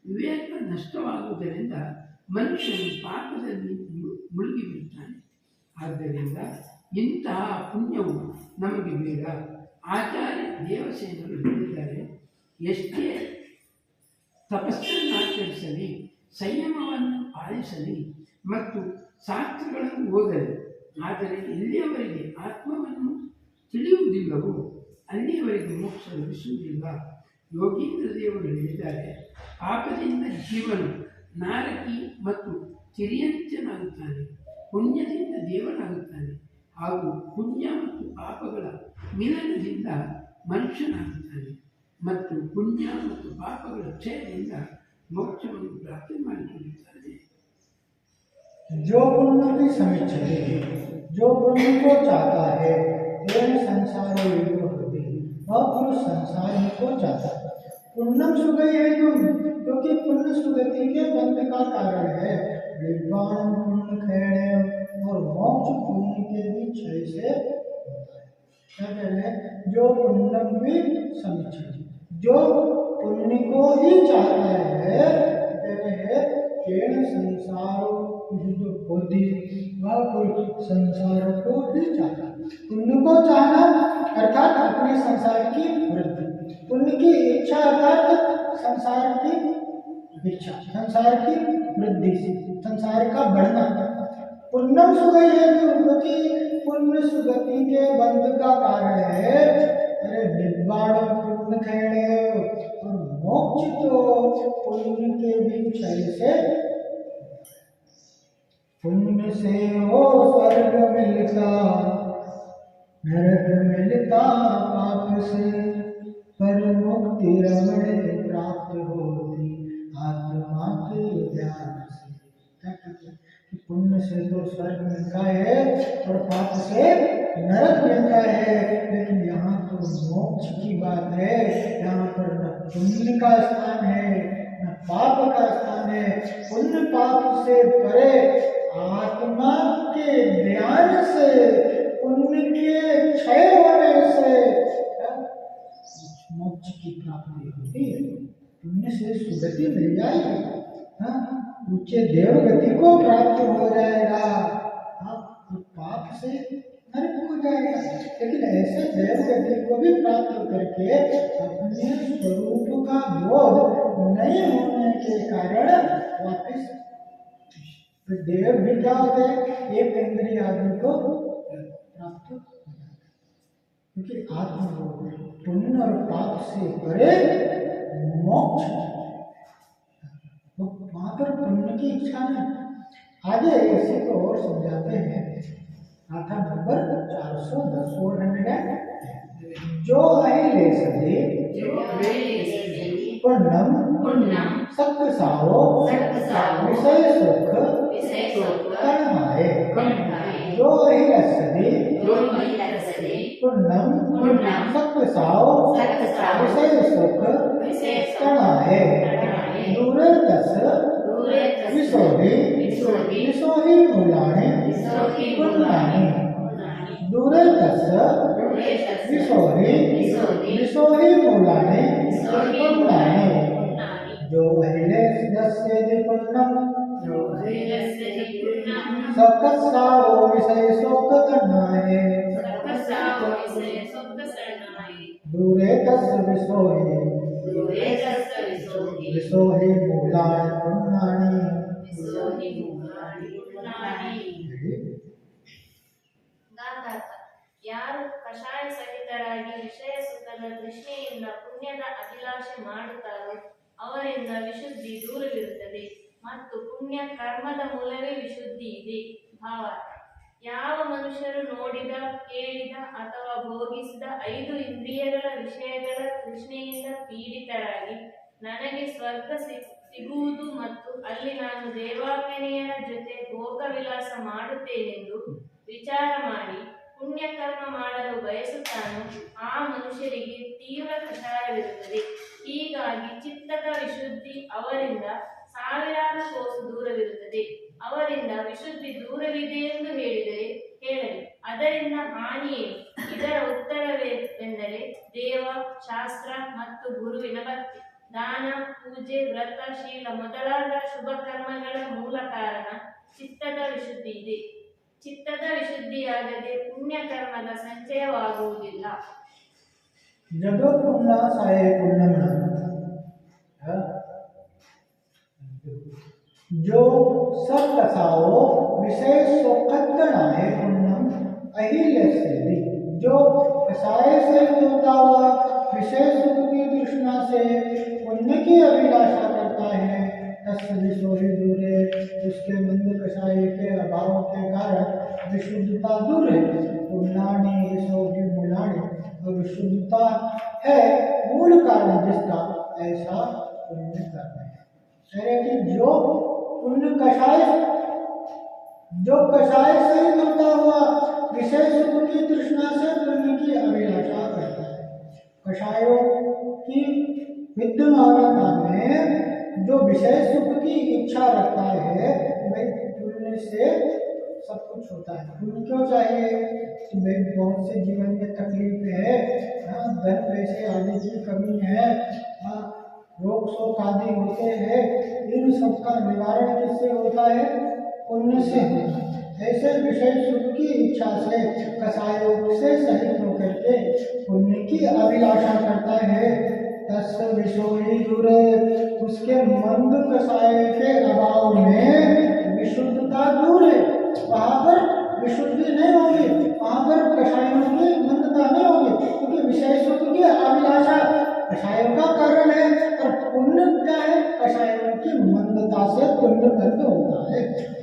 ವಿವೇಕ ನಷ್ಟವಾಗುವುದರಿಂದ ಮನುಷ್ಯನು ಪಾಪದಲ್ಲಿ ಮುಳುಗಿಬಿಡುತ್ತಾನೆ. ಆದ್ದರಿಂದ ಇಂತಹ ಪುಣ್ಯವು ನಮಗೆ ಬೇಡ. ಆಚಾರ್ಯ ದೇವಸೇನರು ಹೇಳಿದ್ದಾರೆ, ಎಷ್ಟೇ ತಪಸ್ಸನ್ನಾಚರಿಸಲಿ, ಸಂಯಮವನ್ನು ಪಾಲಿಸಲಿ ಮತ್ತು ಶಾಸ್ತ್ರಗಳನ್ನು ಓದಲಿ, ಆದರೆ ಎಲ್ಲಿಯವರೆಗೆ ಆತ್ಮವನ್ನು ತಿಳಿಯುವುದಿಲ್ಲವೋ ಅಲ್ಲಿಯವರೆಗೆ ಮೋಕ್ಷ ಲಭಿಸುವುದಿಲ್ಲ. ಯೋಗೀಂದ್ರ ದೇವರು ಹೇಳಿದ್ದಾರೆ, ಪಾಪದಿಂದ ಜೀವನು ನಾರಕಿ ಮತ್ತು ತಿರಿಯಂಚನಾಗುತ್ತಾನೆ, ಪುಣ್ಯದಿಂದ ದೇವನಾಗುತ್ತಾನೆ. ಹಾಗೂ ಪುಣ್ಯ ಮತ್ತು ಪಾಪಗಳ ಮಿಲನದಿಂದ ಮನುಷ್ಯನಾಗುತ್ತಾನೆ ಮತ್ತು ಪುಣ್ಯ ಮತ್ತು ಪಾಪಗಳ ಕ್ಷಯದಿಂದ ಮೋಕ್ಷವನ್ನು ಪ್ರಾಪ್ತಿ ಮಾಡಿಕೊಳ್ಳುತ್ತಾನೆ. जो पुण्य की समीक्षते, जो पुण्य को चाहता है, तेन संसार वह पुरुष संसार ही को चाहता है। पुण्यम सुगई है तुम, क्योंकि पुण्य सुगति के बंध का कारण है। विद्वान पुण्य खैणे और मोक्ष पुण्य के भी क्षय से होता है। क्या कह रहे हैं? जो पुण्यम भी समीक्षते, जो पुण्य को ही चाहता है, कह रहे हैं तेन संसारो होती, वह पुरुष संसार को ही चाहता। पुण्य को चाहना अर्थात अपने संसार की वृद्धि, पुण्य की इच्छा अर्थात संसार की इच्छा, संसार की वृद्धि से संसार का बढ़ना। पुण्यम सुगति, पुण्य सुगति के बंध का कारण है। अरे निर्वाण पुण्य खेड़े और मोक्ष तो पुण्य के भी क्षय से। पुण्य से हो स्वर्ग मिलता, नरक मिलता पाप से, पर मुक्ति रमण प्राप्त होती आत्मा के ज्ञान से। पुण्य से तो स्वर्ग मिलता है और पाप से नरक मिलता है, लेकिन यहाँ तो मोक्ष की बात है। यहाँ पर न पुण्य का स्थान है न पाप का स्थान है। पुण्य पाप से परे आत्मा के ज्ञान से, पुण्य के क्षय होने से मोक्ष की प्राप्ति होती है। पुण्य से सुगति मिल जाएगी, ऊंचे देवगति को प्राप्त हो जाएगा, और पाप से नरक हो जाएगा। लेकिन ऐसे देवगति को भी प्राप्त करके अपने स्वरूप का बोध नहीं होने के कारण वापस देव भी क्या होते हैं, एक इंद्रिय आदमी को प्राप्त हो जाता है। क्योंकि आत्मबोध पुण्य और पाप से परे मोक्ष, वहां पर पुण्य की इच्छा नहीं। आगे इसी को और समझाते हैं। गाथा नंबर 410 जो अहिले सदे पुण्यम सक साओ विषय सुख तन्हाए। जो अहिले सदे पुण्यम सक साओ विषय सुख तन्हाए। दूरे तस विसोहि मूलानि पुण्यानि। दूरे तस विसोहि मूलानि पुण्यानि। जो अहिले सदस्येदि पुण्यम सकसाओ विषय शोक तन्हाए। दूरे तस विसोहि मूलानि पुण्यानि। ಯಾರು ಕಷಾಯ ಸಹಿತರಾಗಿ ವಿಷಯ ಸುಖದ ತೃಷ್ಣೆಯಿಂದ ಪುಣ್ಯದ ಅಭಿಲಾಷೆ ಮಾಡುತ್ತಾರೋ ಅವರಿಂದ ವಿಶುದ್ಧಿ ದೂರವಿರುತ್ತದೆ ಮತ್ತು ಪುಣ್ಯ ಕರ್ಮದ ಮೂಲವೇ ವಿಶುದ್ಧಿ ಇದೆ. ಭಾವ: ಯಾವ ಮನುಷ್ಯರು ನೋಡಿದ, ಕೇಳಿದ ಅಥವಾ ಭೋಗಿಸಿದ 5 ಇಂದ್ರಿಯಗಳ ವಿಷಯಗಳ ತೃಷ್ಣೆಯಿಂದ ಪೀಡಿತರಾಗಿ ನನಗೆ ಸ್ವರ್ಗ ಸಿಗುವುದು ಮತ್ತು ಅಲ್ಲಿ ನಾನು ದೇವಾಂಗನೆಯರ ಜೊತೆ ಭೋಗವಿಲಾಸ ಮಾಡುತ್ತೇನೆಂದು ವಿಚಾರ ಮಾಡಿ ಪುಣ್ಯಕರ್ಮ ಮಾಡಲು ಬಯಸುತ್ತಾನೋ ಆ ಮನುಷ್ಯರಿಗೆ ತೀವ್ರ ಕಷಾಯವಿರುತ್ತದೆ. ಹೀಗಾಗಿ ಚಿತ್ತದ ವಿಶುದ್ಧಿ ಅವರಿಂದ ಸಾವಿರಾರು ಕೋಸು ದೂರವಿರುತ್ತದೆ. ಅವರಿಂದ ವಿಶುದ್ಧಿ ದೂರವಿದೆ ಎಂದು ಹೇಳಿದರೆ ಹೇಳಲಿ, ಅದರಿಂದ ಹಾನಿಯೇನು? ಇದರ ಉತ್ತರವೆಂದರೆ ದೇವ, ಶಾಸ್ತ್ರ ಮತ್ತು ಗುರುವಿನ ಭಕ್ತಿ. ದಾನ, ಪೂಜೆ, ವ್ರತ, ಶೀಲ ಮೊದಲಾದ ಶುಭ ಕರ್ಮಗಳ ಮೂಲ ಕಾರಣ ಚಿತ್ತದ ವಿಶುದ್ಧಿ ಇದೆ. ಚಿತ್ತದ ವಿಶುದ್ಧಿಯಾಗದೆ ಪುಣ್ಯ ಕರ್ಮದ ಸಂಚಯವಾಗುವುದಿಲ್ಲ. जब पुण्य साहे पुण्यम जो सब कसाओ विषय सुखतनाए पुण्यम अहिल्यस्य। जो कसाय से होता हुआ विषय सुख की तृष्णा से पुण्य की अभिलाषा करता है, तस्य विसोहि दूरे, उसके मंद कषाय के अभाव के कारण विशुद्धता दूर है। पुण्यानि विसोहि मूलानि, और विशुद्धता है मूल कारण जिसका ऐसा पुण्य करना है। अरे कि जो पुण्य कषाय, जो कषाय से होता हुआ विषय सुख की तृष्णा से पुण्य की अभिलाषा करता है। कषायों की विद्यमानता में जो विषय सुख की इच्छा रखता है, वही पुण्य से सब कुछ होता है। पुण्य क्यों चाहिए? तो भाई बहुत से जीवन में तकलीफ है, धन पैसे आदि की कमी है, रोग शोक आदि होते हैं, इन सब का निवारण किससे होता है? पुण्य से होता है। ऐसे विषय सुख की इच्छा से कसायोग से सहित होकर के पुण्य की अभिलाषा करता है, तस्य विषोही दूरे, उसके मंद कसाय के अभाव में विशुद्धता दूर है। वहां पर विशुद्धि नहीं होगी, वहां पर कषायों की मंदता नहीं होगी, क्योंकि विषय सुख की अभिलाषा कषायों का कारण है। और पुण्य क्या है? कषायों की मंदता से पुण्य बंद होता है।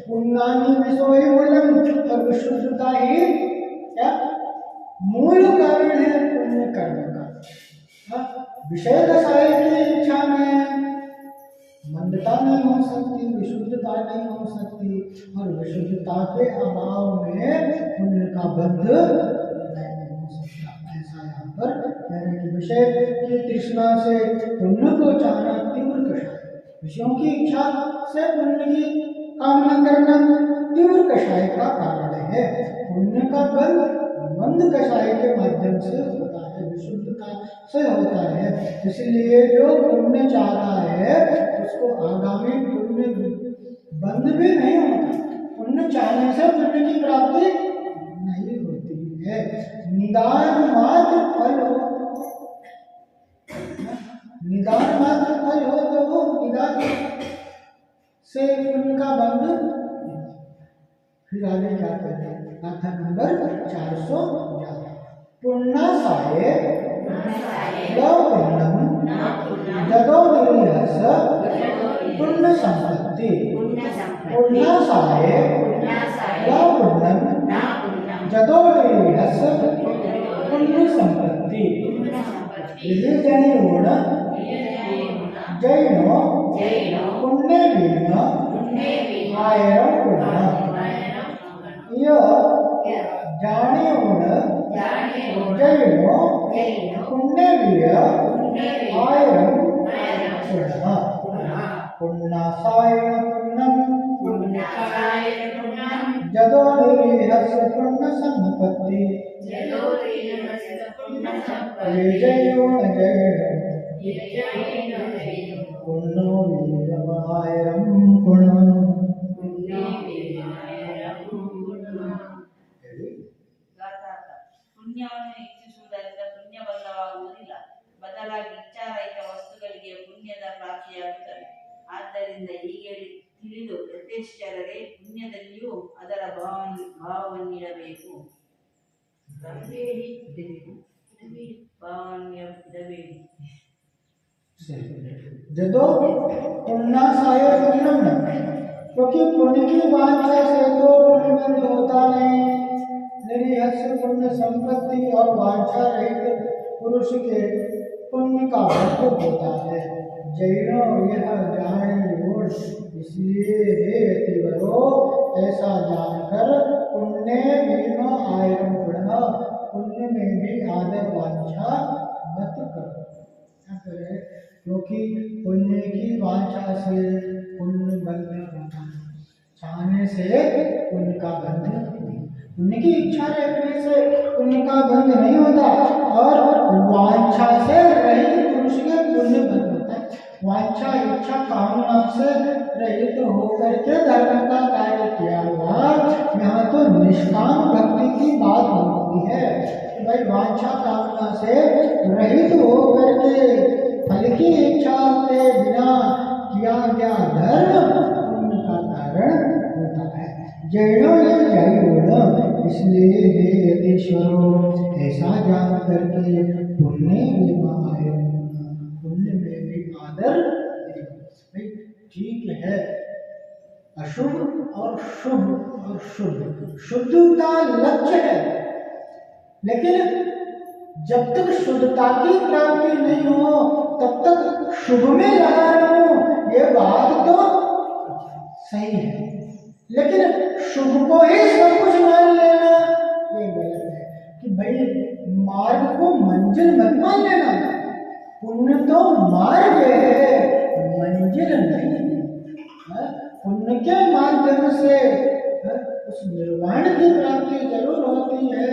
पुण्यानि विषोही मूलम, और विशुद्धता ही क्या मूल कारण है पुण्य कर्म का। विषय कषाय की इच्छा में मंदता नहीं हो सकती, विशुद्धता नहीं हो सकती, और विशुद्धता के अभाव में पुण्य का बंध नहीं हो सकता। ऐसा यहाँ पर कह रहे हैं कि विषय की तृष्णा से पुण्य को चाहना तीव्र कषाय, विषयों की इच्छा से पुण्य की कामना करना तीव्र कषाय का कारण है। पुण्य का बंध मंद कषाय के माध्यम से होता है, विशुद्धता से होता है। इसलिए जो पुण्य चाहता है उसको आगामी पुण्य बंध भी नहीं होता। पुण्य चाहने से पुण्य की प्राप्ति नहीं होती है। निदान मात्र फल हो, निदान मात्र फल हो तो वो निदान से पुण्य का बंध। फिर आगे क्या कहते हैं? गाथा नंबर 411, पुण्यासाय पुण्यम जदो निर्हस पुण्य संपत्ति, पुण्यासाय पुण्यम जदो निर्हस पुण्य संपत्ति, जैनो पुण्य वीण आयरम पुण्य, जाने जैनो पुण्य वीय आयरम पुण्य, पुण्यासाय पुण्यम जदो निर्हस पुण्य संपत्ति, जैनो पुण्यो वीरमायरम पुण्य। ಪುಣ್ಯವನ್ನು ಇಚ್ಛಿಸುವುದರಿಂದ ಪುಣ್ಯ ಬಂಧವಾಗುವುದಿಲ್ಲ, ಬದಲಾಗಿ ಇಚ್ಛಾರಹಿತ ವಸ್ತುಗಳಿಗೆ ಪುಣ್ಯದ ಪ್ರಾಪ್ತಿಯಾಗುತ್ತದೆ. ಆದ್ದರಿಂದ ಹೀಗೆ ತಿಳಿದು ಯಥೇಚ್ಛರರೇ ಪುಣ್ಯದಲ್ಲಿಯೂ ಅದರ ಭಾವವನ್ನಿಡಬೇಕು. जदो पुण्यासाय पुण्यम, क्योंकि पुण्य की वांछा से तो पुण्य बंध होता नहीं। निर्हस पुण्य संपत्ति और वांछा रहित पुरुष के पुण्य का बंध होता है। जैनो यह जाने गुण, इसलिए हे यतिवरो ऐसा जानकर पुण्य वीण आयरम पुण्य, पुण्य में भी आदर वांछा मत करो। क्योंकि पुण्य की वांछा से पुण्य बंध होता है, चाहने से पुण्य का बंध नहीं, पुण्य की इच्छा रखने से पुण्य का बंध नहीं होता, और वांछा से रहित पुरुष के पुण्य बंध होता है। वांछा इच्छा कामना से रहित होकर के धर्म का कार्य किया हुआ, यहाँ तो निष्काम भक्ति की बात होती है। भाई वांछा कामना से रहित होकर के फल की इच्छा के बिना किया गया धर्म पुण्य का कारण होता है। जैनो जैन, इसलिए हे यतीश्वरो ऐसा जान करके पुण्य में भी आदर। ठीक है, अशुभ और शुभ और शुद्ध, शुद्धता लक्ष्य है, लेकिन जब तक शुद्धता की प्राप्ति नहीं हो तब तक शुभ में लगा रहूं, ये बात तो सही है, लेकिन शुभ को ही सब कुछ मान लेना ये गलत है। कि भाई मार्ग को मंजिल मत मान लेना, पुण्य तो मार्ग है, मंजिल नहीं। पुण्य के माध्यम से उस निर्वाण की प्राप्ति जरूर होती है,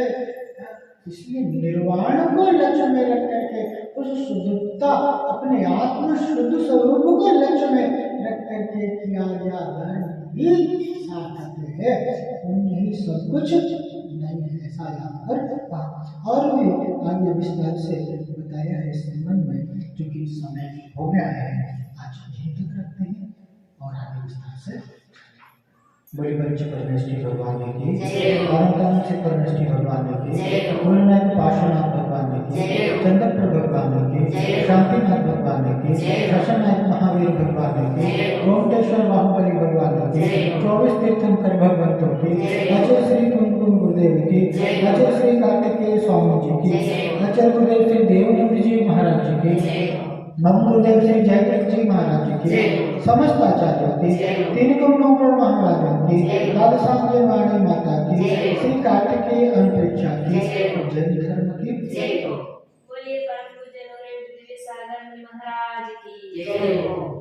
इसलिए निर्वाण को लक्ष्य में रख करके उस शुद्धता, अपने आत्म शुद्ध स्वरूप को लक्ष्य में रख करके किया गया धर्म ही सार्थक है, पुण्य ही सब कुछ नहीं है, ऐसा यहाँ पर कहा। और भी आगे विस्तार से बताया है इस संबंध में, क्योंकि समय हो गया है, आज यहीं तक रखते हैं और आगे विस्तार से बड़ी पंच परमेष्ठी भगवान की, अनंतान से परमेष्ठी भगवान की, गुरुनाथ पार्श्वनाथ भगवान की, चंद्रपुर भगवान की, शांतिनाथ भगवान की, शशनाथ महावीर भगवान की, ओमटेश्वर बाहुबली भगवान की, 24 तीर्थंकर भगवंतों की, अचल श्री कुमकुम गुरुदेव की, अचल श्री कार्तिकेय स्वामी जी की, अचल गुरुदेव श्री देवनंद जी महाराज जी की, नम गुरुदेव श्री जयदत्त जी महाराज की, समस्त आचार्यों की, तीन कमलों महाराजों की, द्वादशांजय वाणी माता की, श्री कार्तिकेय अंतरिक्षा की, जैन धर्म की बोलिए परम पूज्य नरेंद्र दिव्य सागर मुनि महाराज की जय हो।